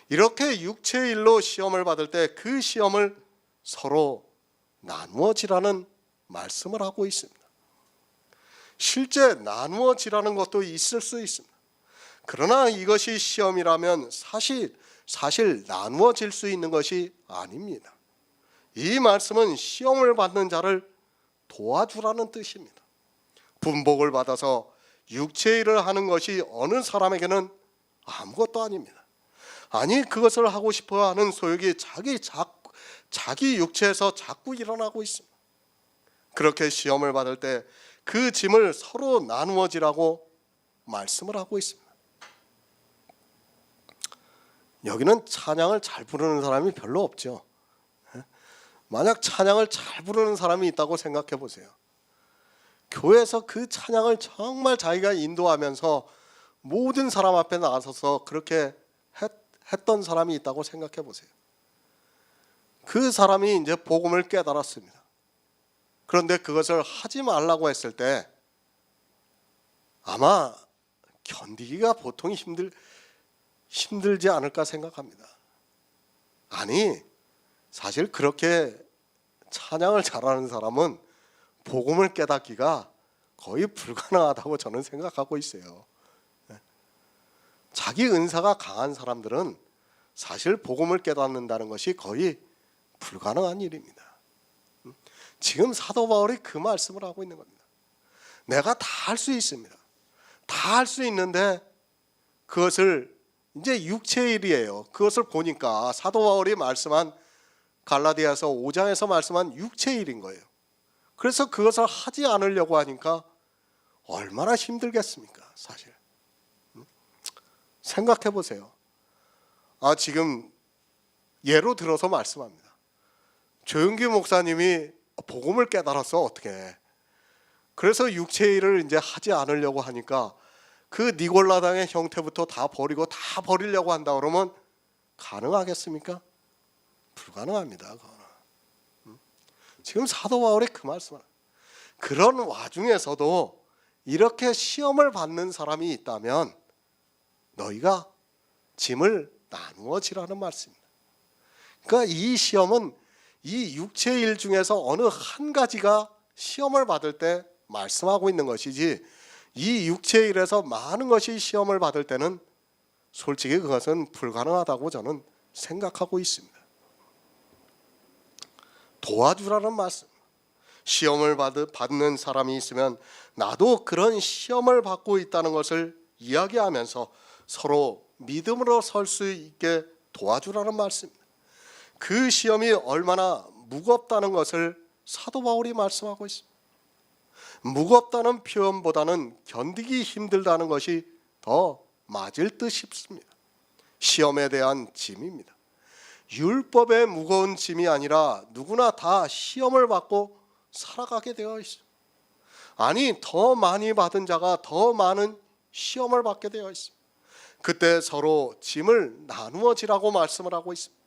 이렇게 육체의 일로 시험을 받을 때 그 시험을 서로 나누어지라는 말씀을 하고 있습니다. 실제 나누어지라는 것도 있을 수 있습니다. 그러나 이것이 시험이라면 사실 나누어질 수 있는 것이 아닙니다. 이 말씀은 시험을 받는 자를 도와주라는 뜻입니다. 분복을 받아서 육체의 일을 하는 것이 어느 사람에게는 아무것도 아닙니다. 아니, 그것을 하고 싶어하는 소욕이 자기 육체에서 자꾸 일어나고 있습니다. 그렇게 시험을 받을 때 그 짐을 서로 나누어지라고 말씀을 하고 있습니다. 여기는 찬양을 잘 부르는 사람이 별로 없죠. 만약 찬양을 잘 부르는 사람이 있다고 생각해 보세요. 교회에서 그 찬양을 정말 자기가 인도하면서 모든 사람 앞에 나서서 그렇게 했던 사람이 있다고 생각해 보세요. 그 사람이 이제 복음을 깨달았습니다. 그런데 그것을 하지 말라고 했을 때 아마 견디기가 보통 힘들지 않을까 생각합니다. 아니, 사실 그렇게 찬양을 잘하는 사람은 복음을 깨닫기가 거의 불가능하다고 저는 생각하고 있어요. 자기 은사가 강한 사람들은 사실 복음을 깨닫는다는 것이 거의 불가능한 일입니다. 지금 사도 바울이 그 말씀을 하고 있는 겁니다. 내가 다 할 수 있습니다. 다 할 수 있는데 그것을 이제 육체의 일이에요. 그것을 보니까 사도 바울이 말씀한 갈라디아서 5장에서 말씀한 육체의 일인 거예요. 그래서 그것을 하지 않으려고 하니까 얼마나 힘들겠습니까, 사실. 생각해 보세요. 지금 예로 들어서 말씀합니다. 조용기 목사님이 복음을 깨달았어, 어떻게? 그래서 육체의 일을 이제 하지 않으려고 하니까 그 니골라당의 형태부터 다 버리고 다 버리려고 한다 그러면 가능하겠습니까? 불가능합니다. 그거는. 지금 사도 바울이 그 말씀을. 그런 와중에서도 이렇게 시험을 받는 사람이 있다면 너희가 짐을 나누어 지라는 말씀입니다. 그러니까 이 시험은 이 육체의 일 중에서 어느 한 가지가 시험을 받을 때 말씀하고 있는 것이지, 이 육체의 일에서 많은 것이 시험을 받을 때는 솔직히 그것은 불가능하다고 저는 생각하고 있습니다. 도와주라는 말씀. 시험을 받는 사람이 있으면 나도 그런 시험을 받고 있다는 것을 이야기하면서 서로 믿음으로 설 수 있게 도와주라는 말씀입니다. 그 시험이 얼마나 무겁다는 것을 사도 바울이 말씀하고 있습니다. 무겁다는 표현보다는 견디기 힘들다는 것이 더 맞을 듯 싶습니다. 시험에 대한 짐입니다. 율법의 무거운 짐이 아니라 누구나 다 시험을 받고 살아가게 되어 있습니다. 아니, 더 많이 받은 자가 더 많은 시험을 받게 되어 있습니다. 그때 서로 짐을 나누어지라고 말씀을 하고 있습니다.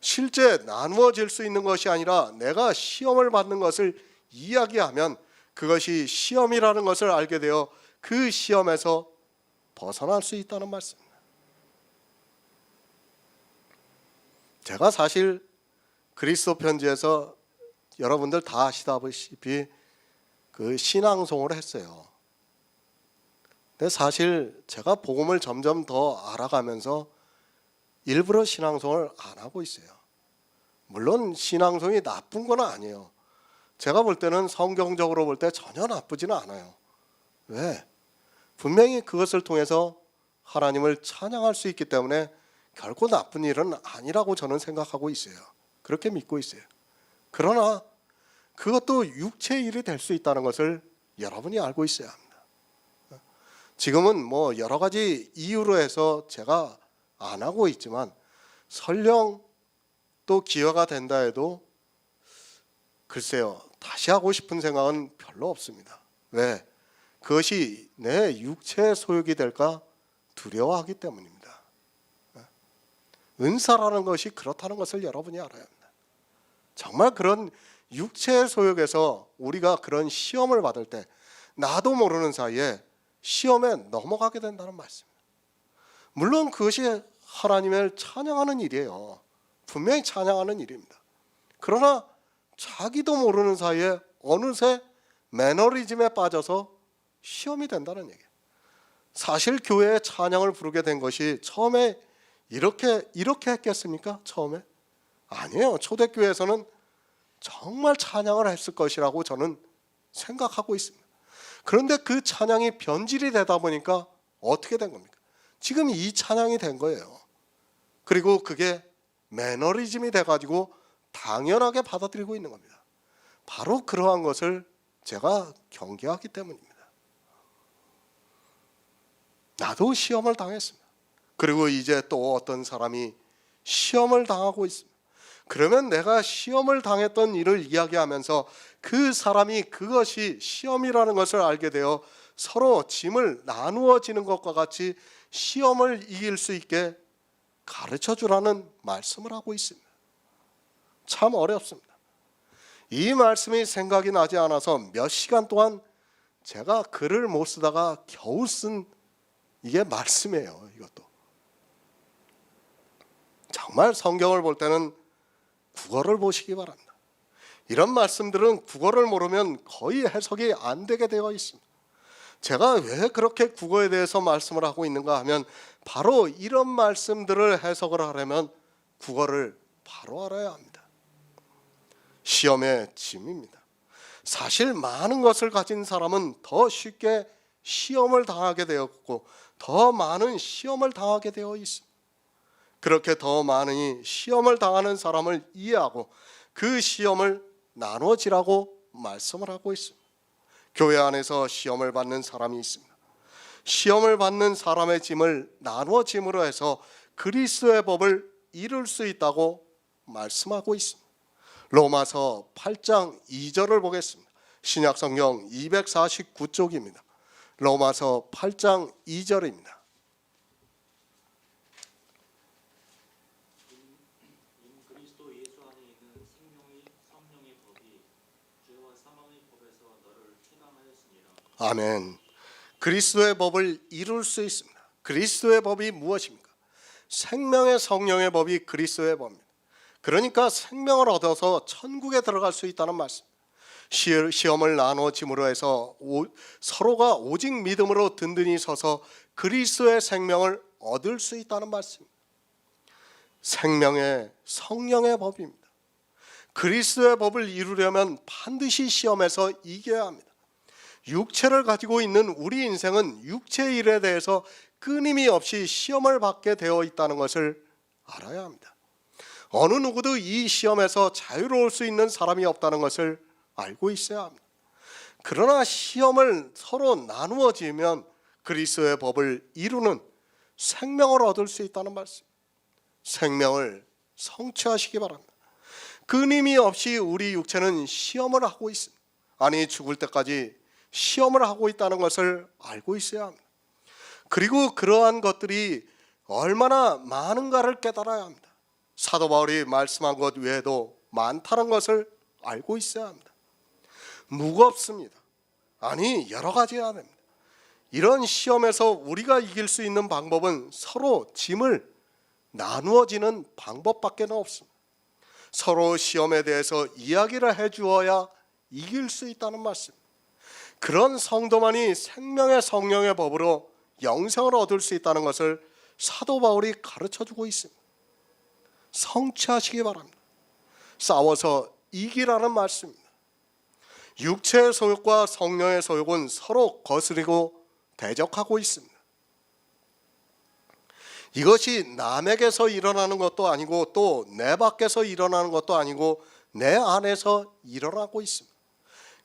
실제 나누어질 수 있는 것이 아니라 내가 시험을 받는 것을 이야기하면 그것이 시험이라는 것을 알게 되어 그 시험에서 벗어날 수 있다는 말씀입니다. 제가 사실 그리스도 편지에서 여러분들 다 아시다시피 그 신앙송을 했어요. 근데 사실 제가 복음을 점점 더 알아가면서 일부러 신앙송을 안 하고 있어요. 물론 신앙송이 나쁜 건 아니에요. 제가 볼 때는 성경적으로 볼 때 전혀 나쁘지는 않아요. 왜? 분명히 그것을 통해서 하나님을 찬양할 수 있기 때문에 결코 나쁜 일은 아니라고 저는 생각하고 있어요. 그렇게 믿고 있어요. 그러나 그것도 육체의 일이 될 수 있다는 것을 여러분이 알고 있어야 합니다. 지금은 뭐 여러 가지 이유로 해서 제가 안 하고 있지만 설령 또 기회가 된다 해도 글쎄요, 다시 하고 싶은 생각은 별로 없습니다. 왜? 그것이 내 육체의 소욕이 될까 두려워하기 때문입니다. 은사라는 것이 그렇다는 것을 여러분이 알아야 합니다. 정말 그런 육체의 소욕에서 우리가 그런 시험을 받을 때 나도 모르는 사이에 시험에 넘어가게 된다는 말씀입니다. 물론 그것이 하나님을 찬양하는 일이에요. 분명히 찬양하는 일입니다. 그러나 자기도 모르는 사이에 어느새 매너리즘에 빠져서 시험이 된다는 얘기예요. 사실 교회에 찬양을 부르게 된 것이 처음에 이렇게 했겠습니까? 처음에? 아니에요. 초대교회에서는 정말 찬양을 했을 것이라고 저는 생각하고 있습니다. 그런데 그 찬양이 변질이 되다 보니까 어떻게 된 겁니까? 지금 이 찬양이 된 거예요. 그리고 그게 매너리즘이 돼가지고 당연하게 받아들이고 있는 겁니다. 바로 그러한 것을 제가 경계하기 때문입니다. 나도 시험을 당했습니다. 그리고 이제 또 어떤 사람이 시험을 당하고 있습니다. 그러면 내가 시험을 당했던 일을 이야기하면서 그 사람이 그것이 시험이라는 것을 알게 되어 서로 짐을 나누어지는 것과 같이 시험을 이길 수 있게 가르쳐 주라는 말씀을 하고 있습니다. 참 어렵습니다. 이 말씀이 생각이 나지 않아서 몇 시간 동안 제가 글을 못 쓰다가 겨우 쓴 이게 말씀이에요. 이것도 정말 성경을 볼 때는 국어를 보시기 바랍니다. 이런 말씀들은 국어를 모르면 거의 해석이 안 되게 되어 있습니다. 제가 왜 그렇게 국어에 대해서 말씀을 하고 있는가 하면 바로 이런 말씀들을 해석을 하려면 국어를 바로 알아야 합니다. 시험의 짐입니다. 사실 많은 것을 가진 사람은 더 쉽게 시험을 당하게 되었고 더 많은 시험을 당하게 되어 있습니다. 그렇게 더 많이 시험을 당하는 사람을 이해하고 그 시험을 나눠지라고 말씀을 하고 있습니다. 교회 안에서 시험을 받는 사람이 있습니다. 시험을 받는 사람의 짐을 나누어짐으로 해서 그리스도의 법을 이룰 수 있다고 말씀하고 있습니다. 로마서 8장 2절을 보겠습니다. 신약성경 249쪽입니다. 로마서 8장 2절입니다. 그리스도 예수 안에 있는 생명의 성령의 법이 죄와 사망의 법에서 너를 해방하였으니라. 아멘. 그리스도의 법을 이룰 수 있습니다. 그리스도의 법이 무엇입니까? 생명의 성령의 법이 그리스도의 법입니다. 그러니까 생명을 얻어서 천국에 들어갈 수 있다는 말씀. 시험을 나누어짐으로 해서 서로가 오직 믿음으로 든든히 서서 그리스도의 생명을 얻을 수 있다는 말씀입니다. 생명의 성령의 법입니다. 그리스도의 법을 이루려면 반드시 시험에서 이겨야 합니다. 육체를 가지고 있는 우리 인생은 육체의 일에 대해서 끊임없이 시험을 받게 되어 있다는 것을 알아야 합니다. 어느 누구도 이 시험에서 자유로울 수 있는 사람이 없다는 것을 알고 있어야 합니다. 그러나 시험을 서로 나누어 지으면 그리스도의 법을 이루는 생명을 얻을 수 있다는 말씀. 생명을 성취하시기 바랍니다. 끊임없이 우리 육체는 시험을 하고 있습니다. 아니 죽을 때까지 시험을 하고 있다는 것을 알고 있어야 합니다. 그리고 그러한 것들이 얼마나 많은가를 깨달아야 합니다. 사도 바울이 말씀한 것 외에도 많다는 것을 알고 있어야 합니다. 무겁습니다. 아니 여러 가지가 됩니다. 이런 시험에서 우리가 이길 수 있는 방법은 서로 짐을 나누어지는 방법밖에 없습니다. 서로 시험에 대해서 이야기를 해주어야 이길 수 있다는 말씀. 그런 성도만이 생명의 성령의 법으로 영생을 얻을 수 있다는 것을 사도 바울이 가르쳐주고 있습니다. 성취하시기 바랍니다. 싸워서 이기라는 말씀입니다. 육체의 소욕과 성령의 소욕은 서로 거스리고 대적하고 있습니다. 이것이 남에게서 일어나는 것도 아니고 또 내 밖에서 일어나는 것도 아니고 내 안에서 일어나고 있습니다.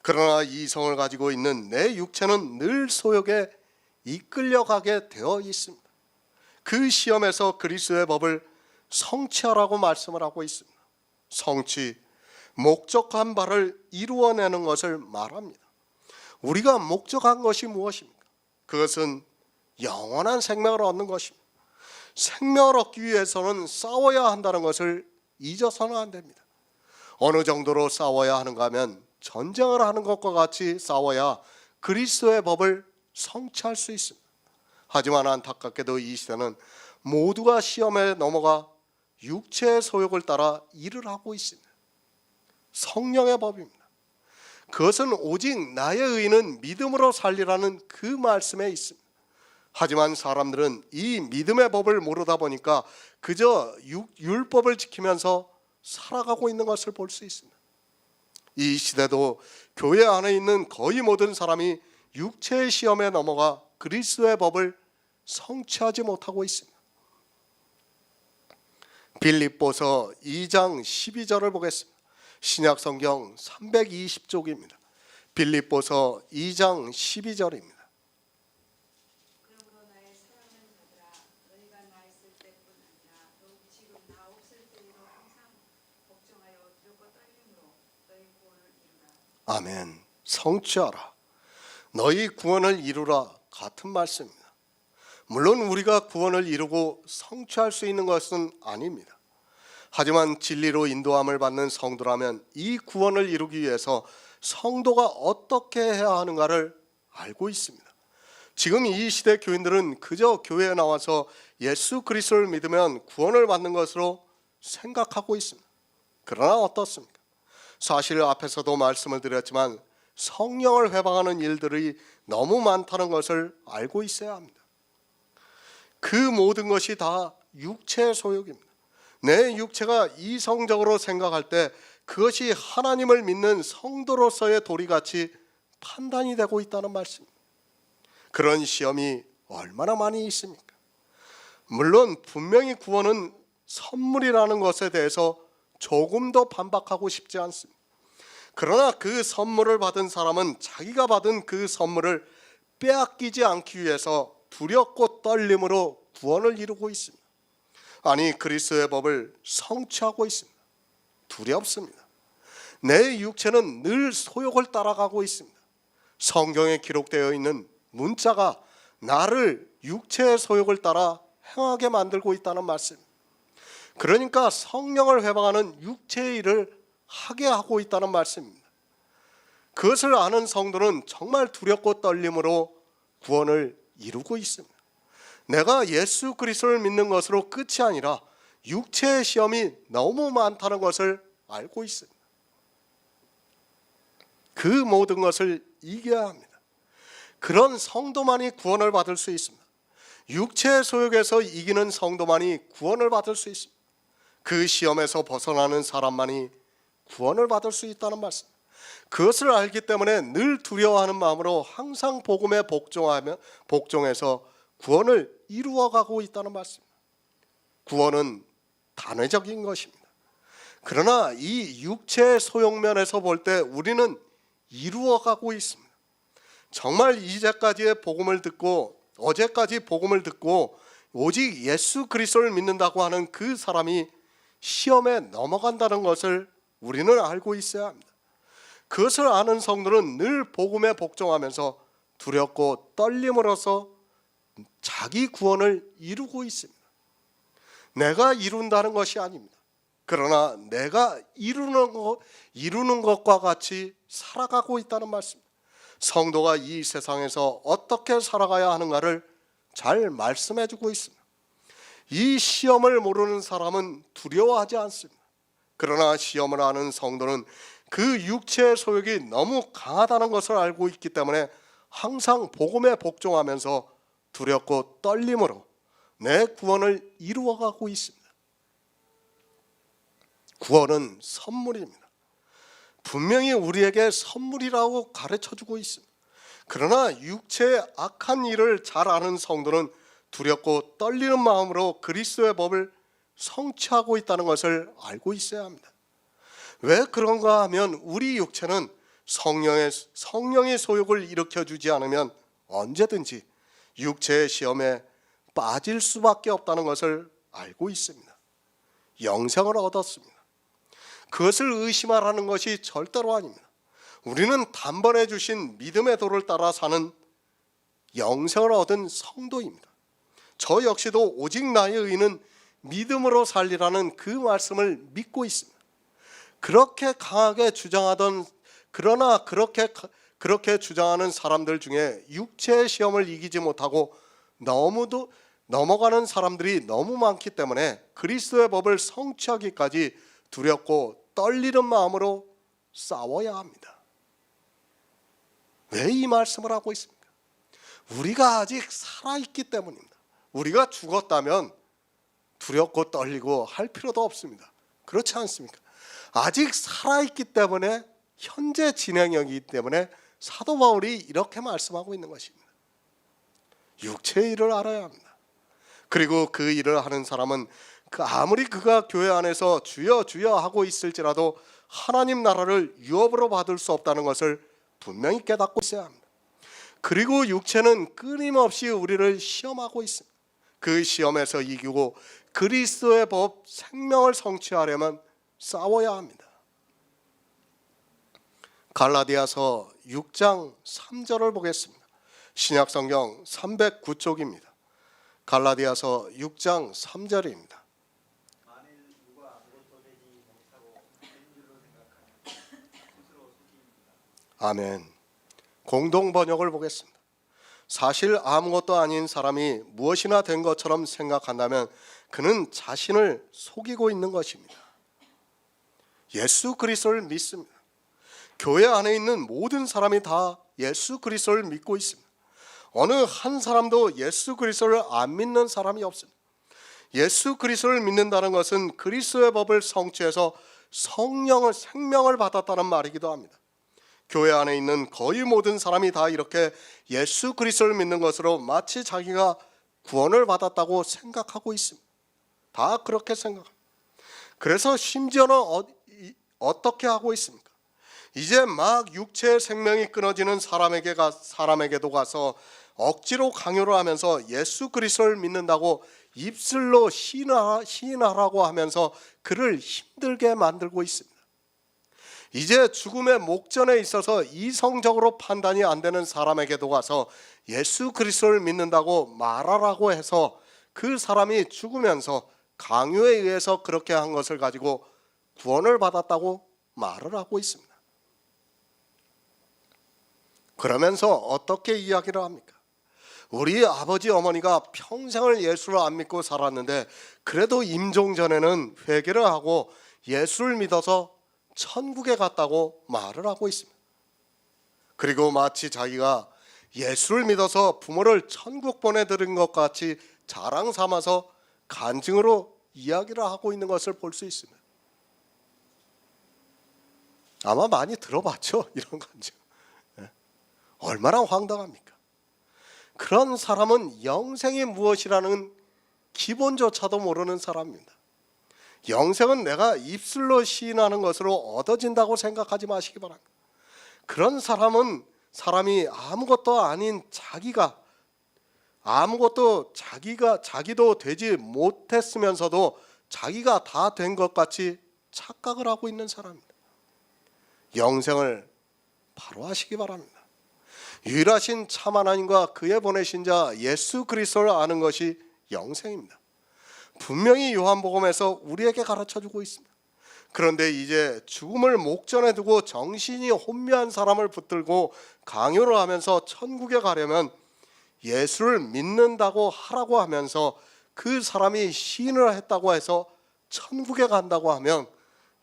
그러나 이성을 가지고 있는 내 육체는 늘 소욕에 이끌려가게 되어 있습니다. 그 시험에서 그리스도의 법을 성취하라고 말씀을 하고 있습니다. 성취, 목적한 바를 이루어내는 것을 말합니다. 우리가 목적한 것이 무엇입니까? 그것은 영원한 생명을 얻는 것입니다. 생명을 얻기 위해서는 싸워야 한다는 것을 잊어서는 안 됩니다. 어느 정도로 싸워야 하는가 하면 전쟁을 하는 것과 같이 싸워야 그리스도의 법을 성취할 수 있습니다. 하지만 안타깝게도 이 시대는 모두가 시험에 넘어가 육체의 소욕을 따라 일을 하고 있습니다. 성령의 법입니다. 그것은 오직 나의 의는 믿음으로 살리라는 그 말씀에 있습니다. 하지만 사람들은 이 믿음의 법을 모르다 보니까 그저 율법을 지키면서 살아가고 있는 것을 볼 수 있습니다. 이 시대도 교회 안에 있는 거의 모든 사람이 육체의 시험에 넘어가 그리스도의 법을 성취하지 못하고 있습니다. 빌립보서 2장 12절을 보겠습니다. 신약 성경 320쪽입니다. 빌립보서 2장 12절입니다. 그러므로 나의 사랑하는 자들아, 너희가 나 있을 때뿐 아니라 더욱 지금 나 없을 때에도 항상 걱정하여 두렵고 떨림으로 너희 구원을 이루라. 아멘. 성취하라. 너희 구원을 이루라. 같은 말씀입니다. 물론 우리가 구원을 이루고 성취할 수 있는 것은 아닙니다. 하지만 진리로 인도함을 받는 성도라면 이 구원을 이루기 위해서 성도가 어떻게 해야 하는가를 알고 있습니다. 지금 이 시대 교인들은 그저 교회에 나와서 예수 그리스도를 믿으면 구원을 받는 것으로 생각하고 있습니다. 그러나 어떻습니까? 사실 앞에서도 말씀을 드렸지만 성령을 회방하는 일들이 너무 많다는 것을 알고 있어야 합니다. 그 모든 것이 다 육체의 소욕입니다. 내 육체가 이성적으로 생각할 때 그것이 하나님을 믿는 성도로서의 도리같이 판단이 되고 있다는 말씀입니다. 그런 시험이 얼마나 많이 있습니까? 물론 분명히 구원은 선물이라는 것에 대해서 조금도 반박하고 싶지 않습니다. 그러나 그 선물을 받은 사람은 자기가 받은 그 선물을 빼앗기지 않기 위해서 두렵고 떨림으로 구원을 이루고 있습니다. 아니 그리스도의 법을 성취하고 있습니다. 두렵습니다. 내 육체는 늘 소욕을 따라가고 있습니다. 성경에 기록되어 있는 문자가 나를 육체의 소욕을 따라 행하게 만들고 있다는 말씀. 그러니까 성령을 회방하는 육체의 일을 하게 하고 있다는 말씀입니다. 그것을 아는 성도는 정말 두렵고 떨림으로 구원을 이루고 있습니다. 내가 예수 그리스도를 믿는 것으로 끝이 아니라 육체의 시험이 너무 많다는 것을 알고 있습니다. 그 모든 것을 이겨야 합니다. 그런 성도만이 구원을 받을 수 있습니다. 육체의 소욕에서 이기는 성도만이 구원을 받을 수 있습니다. 그 시험에서 벗어나는 사람만이 구원을 받을 수 있다는 말씀. 그것을 알기 때문에 늘 두려워하는 마음으로 항상 복음에 복종해서 구원을 이루어가고 있다는 말씀. 구원은 단회적인 것입니다. 그러나 이 육체의 소욕면에서 볼 때 우리는 이루어가고 있습니다. 정말 이제까지의 복음을 듣고 어제까지 복음을 듣고 오직 예수 그리스도를 믿는다고 하는 그 사람이 시험에 넘어간다는 것을 우리는 알고 있어야 합니다. 그것을 아는 성도는 늘 복음에 복종하면서 두렵고 떨림으로써 자기 구원을 이루고 있습니다. 내가 이룬다는 것이 아닙니다. 그러나 내가 이루는 것과 같이 살아가고 있다는 말씀. 성도가 이 세상에서 어떻게 살아가야 하는가를 잘 말씀해 주고 있습니다. 이 시험을 모르는 사람은 두려워하지 않습니다. 그러나 시험을 아는 성도는 그 육체의 소욕이 너무 강하다는 것을 알고 있기 때문에 항상 복음에 복종하면서 두렵고 떨림으로 내 구원을 이루어가고 있습니다. 구원은 선물입니다. 분명히 우리에게 선물이라고 가르쳐주고 있습니다. 그러나 육체의 악한 일을 잘 아는 성도는 두렵고 떨리는 마음으로 그리스도의 법을 성취하고 있다는 것을 알고 있어야 합니다. 왜 그런가 하면 우리 육체는 성령의 소욕을 일으켜주지 않으면 언제든지 육체의 시험에 빠질 수밖에 없다는 것을 알고 있습니다. 영생을 얻었습니다. 그것을 의심하라는 것이 절대로 아닙니다. 우리는 단번에 주신 믿음의 도를 따라 사는 영생을 얻은 성도입니다. 저 역시도 오직 나의 의는 믿음으로 살리라는 그 말씀을 믿고 있습니다. 그렇게 강하게 주장하던 그러나 그렇게 주장하는 사람들 중에 육체의 시험을 이기지 못하고 너무도 넘어가는 사람들이 너무 많기 때문에 그리스도의 법을 성취하기까지 두렵고 떨리는 마음으로 싸워야 합니다. 왜 이 말씀을 하고 있습니까? 우리가 아직 살아있기 때문입니다. 우리가 죽었다면 두렵고 떨리고 할 필요도 없습니다. 그렇지 않습니까? 아직 살아있기 때문에 현재 진행형이기 때문에 사도 바울이 이렇게 말씀하고 있는 것입니다. 육체의 일을 알아야 합니다. 그리고 그 일을 하는 사람은 아무리 그가 교회 안에서 주여 주여 하고 있을지라도 하나님 나라를 유업으로 받을 수 없다는 것을 분명히 깨닫고 있어야 합니다. 그리고 육체는 끊임없이 우리를 시험하고 있습니다. 그 시험에서 이기고 그리스도의 법 생명을 성취하려면 싸워야 합니다. 갈라디아서 6장 3절을 보겠습니다. 신약성경 309쪽입니다. 갈라디아서 6장 3절입니다. 만일 누가 아무것도 되지 못하고 된 줄로 생각하면 스스로 속입니다. 아멘. 공동 번역을 보겠습니다. 사실 아무것도 아닌 사람이 무엇이나 된 것처럼 생각한다면 그는 자신을 속이고 있는 것입니다. 예수 그리스도를 믿습니다. 교회 안에 있는 모든 사람이 다 예수 그리스도를 믿고 있습니다. 어느 한 사람도 예수 그리스도를 안 믿는 사람이 없습니다. 예수 그리스도를 믿는다는 것은 그리스도의 법을 성취해서 생명을 받았다는 말이기도 합니다. 교회 안에 있는 거의 모든 사람이 다 이렇게 예수 그리스도를 믿는 것으로 마치 자기가 구원을 받았다고 생각하고 있습니다. 다 그렇게 생각합니다. 그래서 심지어는 어떻게 하고 있습니까? 이제 막 육체의 생명이 끊어지는 사람에게도 가서 억지로 강요를 하면서 예수 그리스도를 믿는다고 입술로 시인하라고 하면서 그를 힘들게 만들고 있습니다. 이제 죽음의 목전에 있어서 이성적으로 판단이 안 되는 사람에게도 가서 예수 그리스도를 믿는다고 말하라고 해서 그 사람이 죽으면서 강요에 의해서 그렇게 한 것을 가지고 구원을 받았다고 말을 하고 있습니다. 그러면서 어떻게 이야기를 합니까? 우리 아버지 어머니가 평생을 예수를 안 믿고 살았는데 그래도 임종 전에는 회개를 하고 예수를 믿어서 천국에 갔다고 말을 하고 있습니다. 그리고 마치 자기가 예수를 믿어서 부모를 천국 보내드린 것 같이 자랑 삼아서 간증으로 이야기를 하고 있는 것을 볼 수 있습니다. 아마 많이 들어봤죠, 이런 간증. 얼마나 황당합니까? 그런 사람은 영생이 무엇이라는 기본조차도 모르는 사람입니다. 영생은 내가 입술로 시인하는 것으로 얻어진다고 생각하지 마시기 바랍니다. 그런 사람은 사람이 아무것도 아닌 자기도 되지 못했으면서도 자기가 다 된 것 같이 착각을 하고 있는 사람입니다. 영생을 바로 하시기 바랍니다. 유일하신 참 하나님과 그의 보내신 자 예수 그리스도를 아는 것이 영생입니다. 분명히 요한복음에서 우리에게 가르쳐주고 있습니다. 그런데 이제 죽음을 목전에 두고 정신이 혼미한 사람을 붙들고 강요를 하면서 천국에 가려면 예수를 믿는다고 하라고 하면서 그 사람이 시인을 했다고 해서 천국에 간다고 하면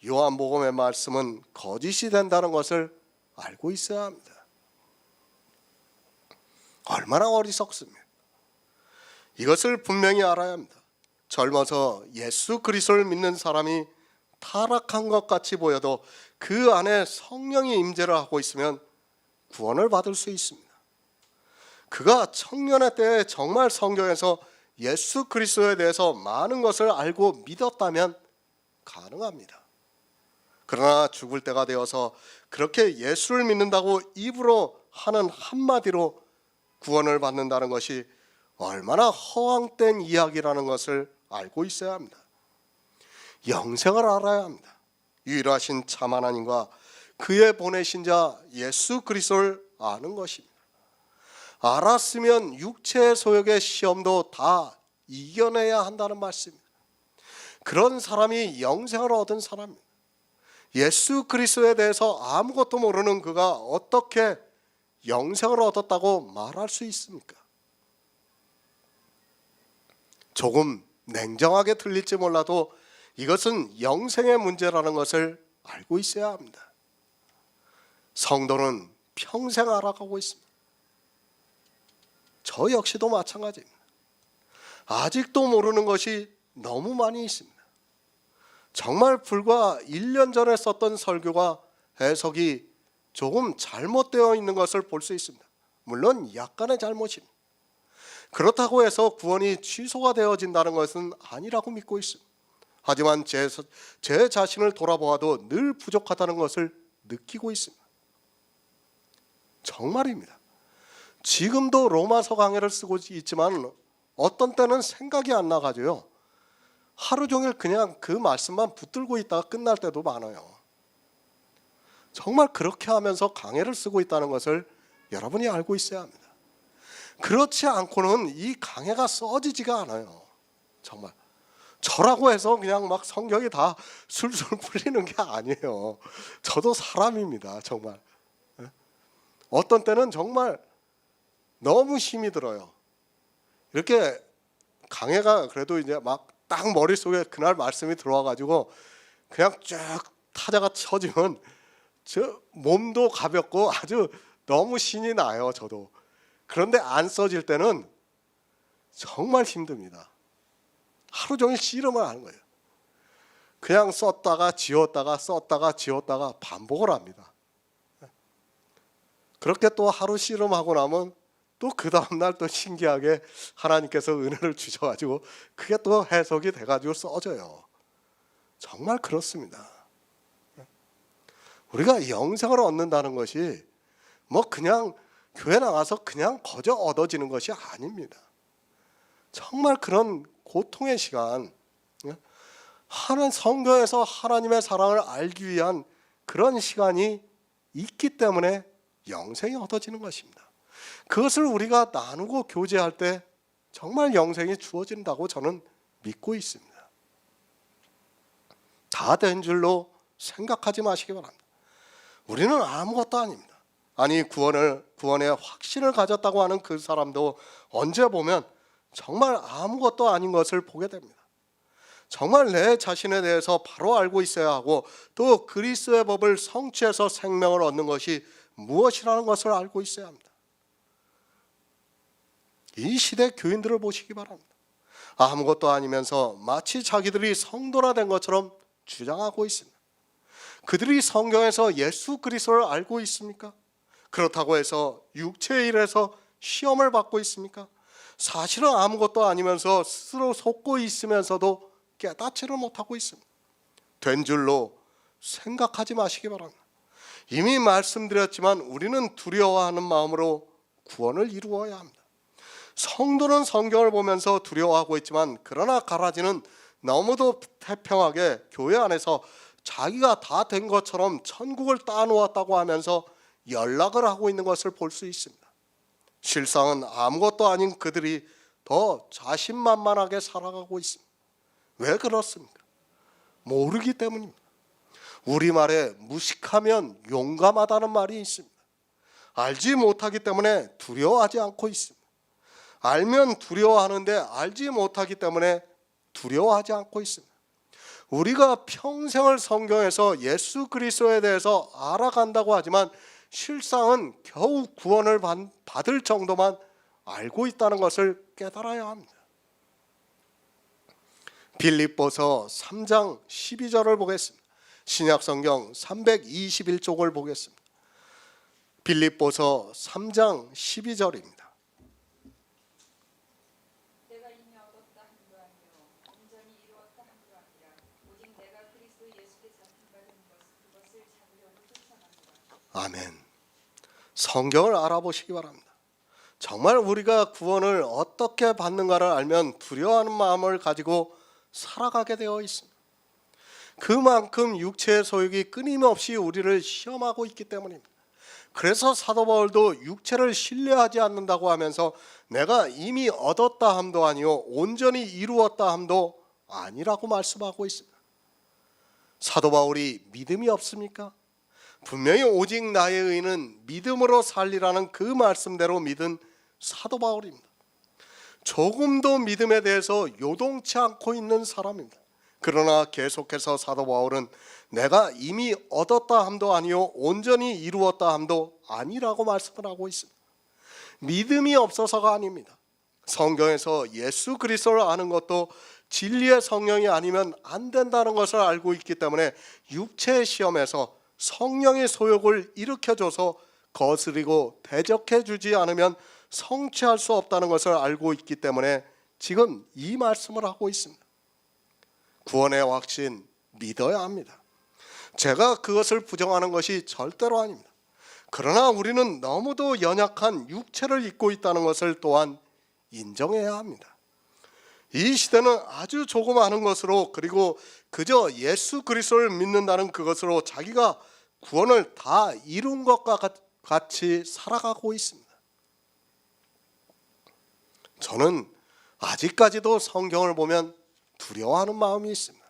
요한복음의 말씀은 거짓이 된다는 것을 알고 있어야 합니다. 얼마나 어리석습니까? 이것을 분명히 알아야 합니다. 젊어서 예수 그리스도를 믿는 사람이 타락한 것 같이 보여도 그 안에 성령이 임재를 하고 있으면 구원을 받을 수 있습니다. 그가 청년의 때에 정말 성경에서 예수 그리스도에 대해서 많은 것을 알고 믿었다면 가능합니다. 그러나 죽을 때가 되어서 그렇게 예수를 믿는다고 입으로 하는 한마디로 구원을 받는다는 것이 얼마나 허황된 이야기라는 것을 알고 있어야 합니다. 영생을 알아야 합니다. 유일하신 참 하나님과 그의 보내신 자 예수 그리스도를 아는 것입니다. 알았으면 육체의 소욕의 시험도 다 이겨내야 한다는 말씀입니다. 그런 사람이 영생을 얻은 사람입니다. 예수 그리스도에 대해서 아무것도 모르는 그가 어떻게 영생을 얻었다고 말할 수 있습니까? 조금 냉정하게 들릴지 몰라도 이것은 영생의 문제라는 것을 알고 있어야 합니다. 성도는 평생 알아가고 있습니다. 저 역시도 마찬가지입니다. 아직도 모르는 것이 너무 많이 있습니다. 정말 불과 1년 전에 썼던 설교가 해석이 조금 잘못되어 있는 것을 볼 수 있습니다. 물론 약간의 잘못입니다. 그렇다고 해서 구원이 취소가 되어진다는 것은 아니라고 믿고 있습니다. 하지만 제 자신을 돌아보아도 늘 부족하다는 것을 느끼고 있습니다. 정말입니다. 지금도 로마서 강해를 쓰고 있지만 어떤 때는 생각이 안 나가지고요. 하루 종일 그냥 그 말씀만 붙들고 있다가 끝날 때도 많아요. 정말 그렇게 하면서 강해를 쓰고 있다는 것을 여러분이 알고 있어야 합니다. 그렇지 않고는 이 강해가 써지지가 않아요. 정말 저라고 해서 그냥 막 성경이 다 술술 풀리는 게 아니에요. 저도 사람입니다. 정말 어떤 때는 정말 너무 힘이 들어요. 이렇게 강해가 그래도 이제 막 딱 머릿속에 그날 말씀이 들어와가지고 그냥 쭉 타자가 쳐지면 저 몸도 가볍고 아주 너무 신이 나요. 저도. 그런데 안 써질 때는 정말 힘듭니다. 하루 종일 씨름을 하는 거예요. 그냥 썼다가 지웠다가 썼다가 지웠다가 반복을 합니다. 그렇게 또 하루 씨름하고 나면 또 그 다음날 또 신기하게 하나님께서 은혜를 주셔가지고 그게 또 해석이 돼가지고 써져요. 정말 그렇습니다. 우리가 영생을 얻는다는 것이 뭐 그냥 교회 나가서 그냥 거저 얻어지는 것이 아닙니다. 정말 그런 고통의 시간, 하는 성경에서 하나님의 사랑을 알기 위한 그런 시간이 있기 때문에 영생이 얻어지는 것입니다. 그것을 우리가 나누고 교제할 때 정말 영생이 주어진다고 저는 믿고 있습니다. 다 된 줄로 생각하지 마시기 바랍니다. 우리는 아무것도 아닙니다. 아니 구원의 확신을 가졌다고 하는 그 사람도 언제 보면 정말 아무것도 아닌 것을 보게 됩니다. 정말 내 자신에 대해서 바로 알고 있어야 하고 또 그리스도의 법을 성취해서 생명을 얻는 것이 무엇이라는 것을 알고 있어야 합니다. 이 시대 교인들을 보시기 바랍니다. 아무것도 아니면서 마치 자기들이 성도나 된 것처럼 주장하고 있습니다. 그들이 성경에서 예수 그리스도를 알고 있습니까? 그렇다고 해서 육체의 일에서 시험을 받고 있습니까? 사실은 아무것도 아니면서 스스로 속고 있으면서도 깨닫지를 못하고 있습니다. 된 줄로 생각하지 마시기 바랍니다. 이미 말씀드렸지만 우리는 두려워하는 마음으로 구원을 이루어야 합니다. 성도는 성경을 보면서 두려워하고 있지만 그러나 가라지는 너무도 태평하게 교회 안에서 자기가 다 된 것처럼 천국을 따놓았다고 하면서 연락을 하고 있는 것을 볼 수 있습니다. 실상은 아무것도 아닌 그들이 더 자신만만하게 살아가고 있습니다. 왜 그렇습니까? 모르기 때문입니다. 우리말에 무식하면 용감하다는 말이 있습니다. 알지 못하기 때문에 두려워하지 않고 있습니다. 알면 두려워하는데 알지 못하기 때문에 두려워하지 않고 있습니다. 우리가 평생을 성경에서 예수 그리스도에 대해서 알아간다고 하지만 실상은 겨우 구원을 받을 정도만 알고 있다는 것을 깨달아야 합니다. 빌립보서 3장 12절을 보겠습니다. 신약성경 321쪽을 보겠습니다. 빌립보서 3장 12절입니다. 내가 이미 얻었다 함도 아니요 온전히 이루었다 함도 아니라 오직 내가 그리스도 예수께 잡힌 바 된 그것을 잡으려고 쫓아갑니다. 아멘. 성경을 알아보시기 바랍니다. 정말 우리가 구원을 어떻게 받는가를 알면 두려워하는 마음을 가지고 살아가게 되어 있습니다. 그만큼 육체의 소욕이 끊임없이 우리를 시험하고 있기 때문입니다. 그래서 사도 바울도 육체를 신뢰하지 않는다고 하면서 내가 이미 얻었다 함도 아니요 온전히 이루었다 함도 아니라고 말씀하고 있습니다. 사도 바울이 믿음이 없습니까? 분명히 오직 나의 의는 믿음으로 살리라는 그 말씀대로 믿은 사도 바울입니다. 조금도 믿음에 대해서 요동치 않고 있는 사람입니다. 그러나 계속해서 사도 바울은 내가 이미 얻었다 함도 아니요 온전히 이루었다 함도 아니라고 말씀을 하고 있습니다. 믿음이 없어서가 아닙니다. 성경에서 예수 그리스도를 아는 것도 진리의 성령이 아니면 안 된다는 것을 알고 있기 때문에 육체의 시험에서 성령의 소욕을 일으켜줘서 거스리고 대적해주지 않으면 성취할 수 없다는 것을 알고 있기 때문에 지금 이 말씀을 하고 있습니다. 구원의 확신 믿어야 합니다. 제가 그것을 부정하는 것이 절대로 아닙니다. 그러나 우리는 너무도 연약한 육체를 입고 있다는 것을 또한 인정해야 합니다. 이 시대는 아주 조금 아는 것으로 그리고 그저 예수 그리스도를 믿는다는 그것으로 자기가 구원을 다 이룬 것과 같이 살아가고 있습니다. 저는 아직까지도 성경을 보면 두려워하는 마음이 있습니다.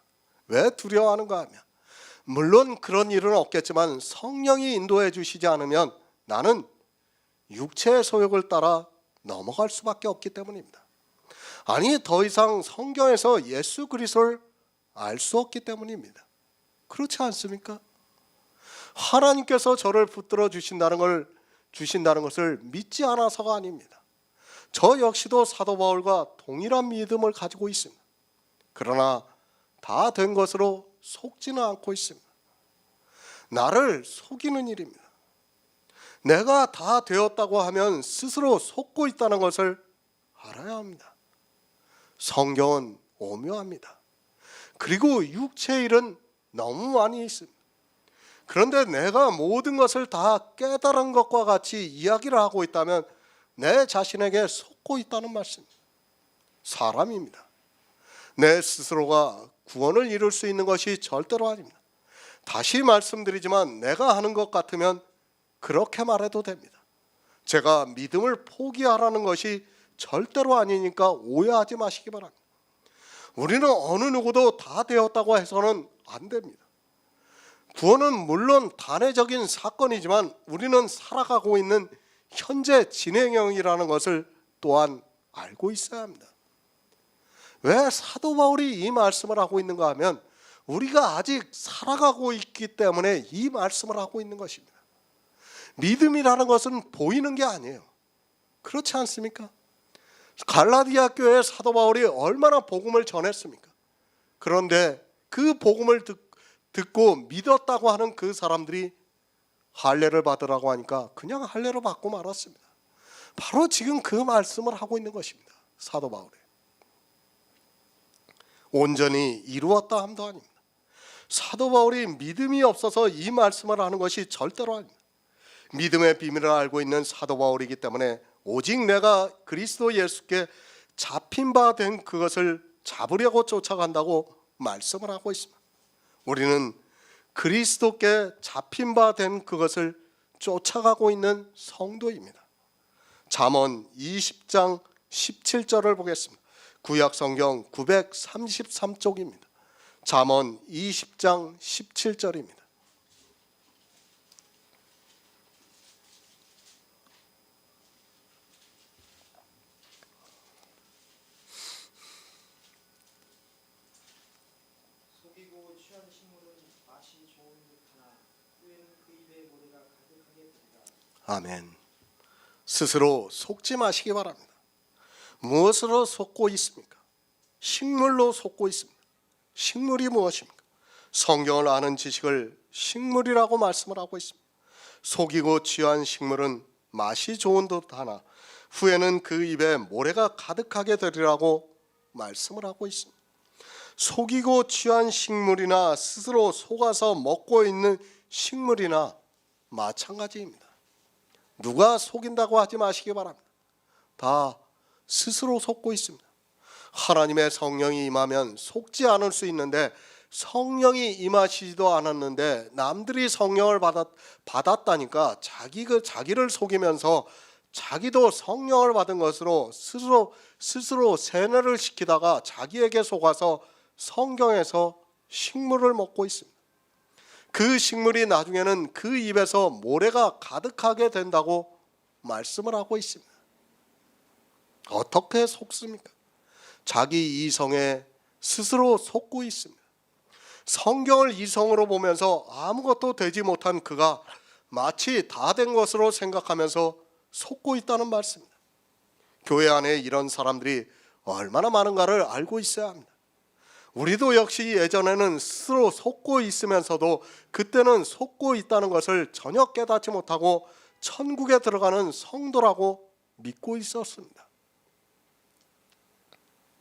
왜 두려워하는가 하면 물론 그런 일은 없겠지만 성령이 인도해 주시지 않으면 나는 육체의 소욕을 따라 넘어갈 수밖에 없기 때문입니다. 아니 더 이상 성경에서 예수 그리스도를 알 수 없기 때문입니다. 그렇지 않습니까? 하나님께서 저를 붙들어 주신다는 것을 믿지 않아서가 아닙니다. 저 역시도 사도 바울과 동일한 믿음을 가지고 있습니다. 그러나 다 된 것으로 속지는 않고 있습니다. 나를 속이는 일입니다. 내가 다 되었다고 하면 스스로 속고 있다는 것을 알아야 합니다. 성경은 오묘합니다. 그리고 육체의 일은 너무 많이 있습니다. 그런데 내가 모든 것을 다 깨달은 것과 같이 이야기를 하고 있다면 내 자신에게 속고 있다는 말씀입니다. 사람입니다. 내 스스로가 구원을 이룰 수 있는 것이 절대로 아닙니다. 다시 말씀드리지만 내가 하는 것 같으면 그렇게 말해도 됩니다. 제가 믿음을 포기하라는 것이 절대로 아니니까 오해하지 마시기 바랍니다. 우리는 어느 누구도 다 되었다고 해서는 안 됩니다. 구원은 물론 단회적인 사건이지만 우리는 살아가고 있는 현재 진행형이라는 것을 또한 알고 있어야 합니다. 왜 사도 바울이 이 말씀을 하고 있는가 하면 우리가 아직 살아가고 있기 때문에 이 말씀을 하고 있는 것입니다. 믿음이라는 것은 보이는 게 아니에요. 그렇지 않습니까? 갈라디아 교회의 사도 바울이 얼마나 복음을 전했습니까? 그런데 그 복음을 듣고 믿었다고 하는 그 사람들이 할례를 받으라고 하니까 그냥 할례로 받고 말았습니다. 바로 지금 그 말씀을 하고 있는 것입니다. 사도 바울이. 온전히 이루었다 함도 아닙니다. 사도 바울이 믿음이 없어서 이 말씀을 하는 것이 절대로 아닙니다. 믿음의 비밀을 알고 있는 사도 바울이기 때문에 오직 내가 그리스도 예수께 잡힌 바 된 그것을 잡으려고 쫓아간다고 말씀을 하고 있습니다. 우리는 그리스도께 잡힌 바 된 그것을 쫓아가고 있는 성도입니다. 잠언 20장 17절을 보겠습니다. 구약 성경 933쪽입니다. 잠언 20장 17절입니다. 속이고 취한 식물은 맛이 좋은 듯하나 후에는 그 입에 모래가 가득하게 되리라. 아멘. 스스로 속지 마시기 바랍니다. 무엇으로 속고 있습니까? 식물로 속고 있습니다. 식물이 무엇입니까? 성경을 아는 지식을 식물이라고 말씀을 하고 있습니다. 속이고 취한 식물은 맛이 좋은 듯하나 후에는 그 입에 모래가 가득하게 되리라고 말씀을 하고 있습니다. 속이고 취한 식물이나 스스로 속아서 먹고 있는 식물이나 마찬가지입니다. 누가 속인다고 하지 마시기 바랍니다. 다 스스로 속고 있습니다. 하나님의 성령이 임하면 속지 않을 수 있는데 성령이 임하시지도 않았는데 남들이 성령을 받았다니까 자기를 속이면서 자기도 성령을 받은 것으로 스스로 세뇌를 시키다가 자기에게 속아서 성경에서 식물을 먹고 있습니다. 그 식물이 나중에는 그 입에서 모래가 가득하게 된다고 말씀을 하고 있습니다. 어떻게 속습니까? 자기 이성에 스스로 속고 있습니다. 성경을 이성으로 보면서 아무것도 되지 못한 그가 마치 다 된 것으로 생각하면서 속고 있다는 말씀입니다. 교회 안에 이런 사람들이 얼마나 많은가를 알고 있어야 합니다. 우리도 역시 예전에는 스스로 속고 있으면서도 그때는 속고 있다는 것을 전혀 깨닫지 못하고 천국에 들어가는 성도라고 믿고 있었습니다.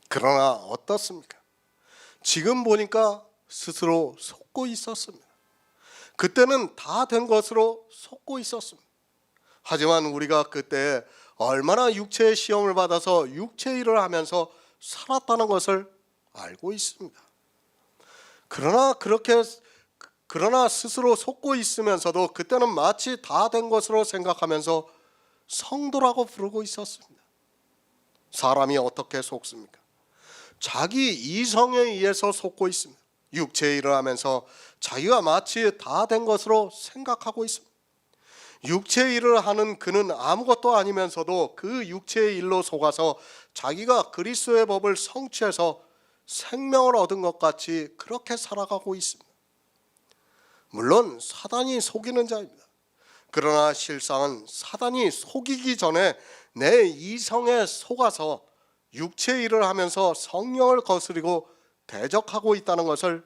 그러나 어떻습니까? 지금 보니까 스스로 속고 있었습니다. 그때는 다 된 것으로 속고 있었습니다. 하지만 우리가 그때 얼마나 육체의 시험을 받아서 육체의 일을 하면서 살았다는 것을 알고 있습니다. 그러나 스스로 속고 있으면서도 그때는 마치 다 된 것으로 생각하면서 성도라고 부르고 있었습니다. 사람이 어떻게 속습니까? 자기 이성에 의해서 속고 있습니다. 육체의 일을 하면서 자기가 마치 다 된 것으로 생각하고 있습니다. 육체의 일을 하는 그는 아무것도 아니면서도 그 육체의 일로 속아서 자기가 그리스도의 법을 성취해서 생명을 얻은 것 같이 그렇게 살아가고 있습니다. 물론 사단이 속이는 자입니다. 그러나 실상은 사단이 속이기 전에 내 이성에 속아서 육체의 일을 하면서 성령을 거스리고 대적하고 있다는 것을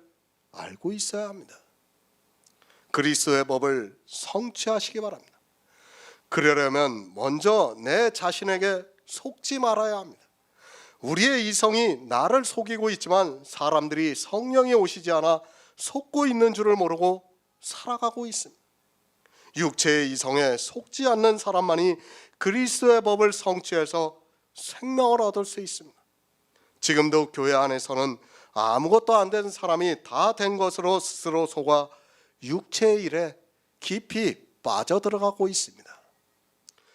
알고 있어야 합니다. 그리스도의 법을 성취하시기 바랍니다. 그러려면 먼저 내 자신에게 속지 말아야 합니다. 우리의 이성이 나를 속이고 있지만 사람들이 성령이 오시지 않아 속고 있는 줄을 모르고 살아가고 있습니다. 육체의 이성에 속지 않는 사람만이 그리스도의 법을 성취해서 생명을 얻을 수 있습니다. 지금도 교회 안에서는 아무것도 안 된 사람이 다 된 것으로 스스로 속아 육체의 일에 깊이 빠져들어가고 있습니다.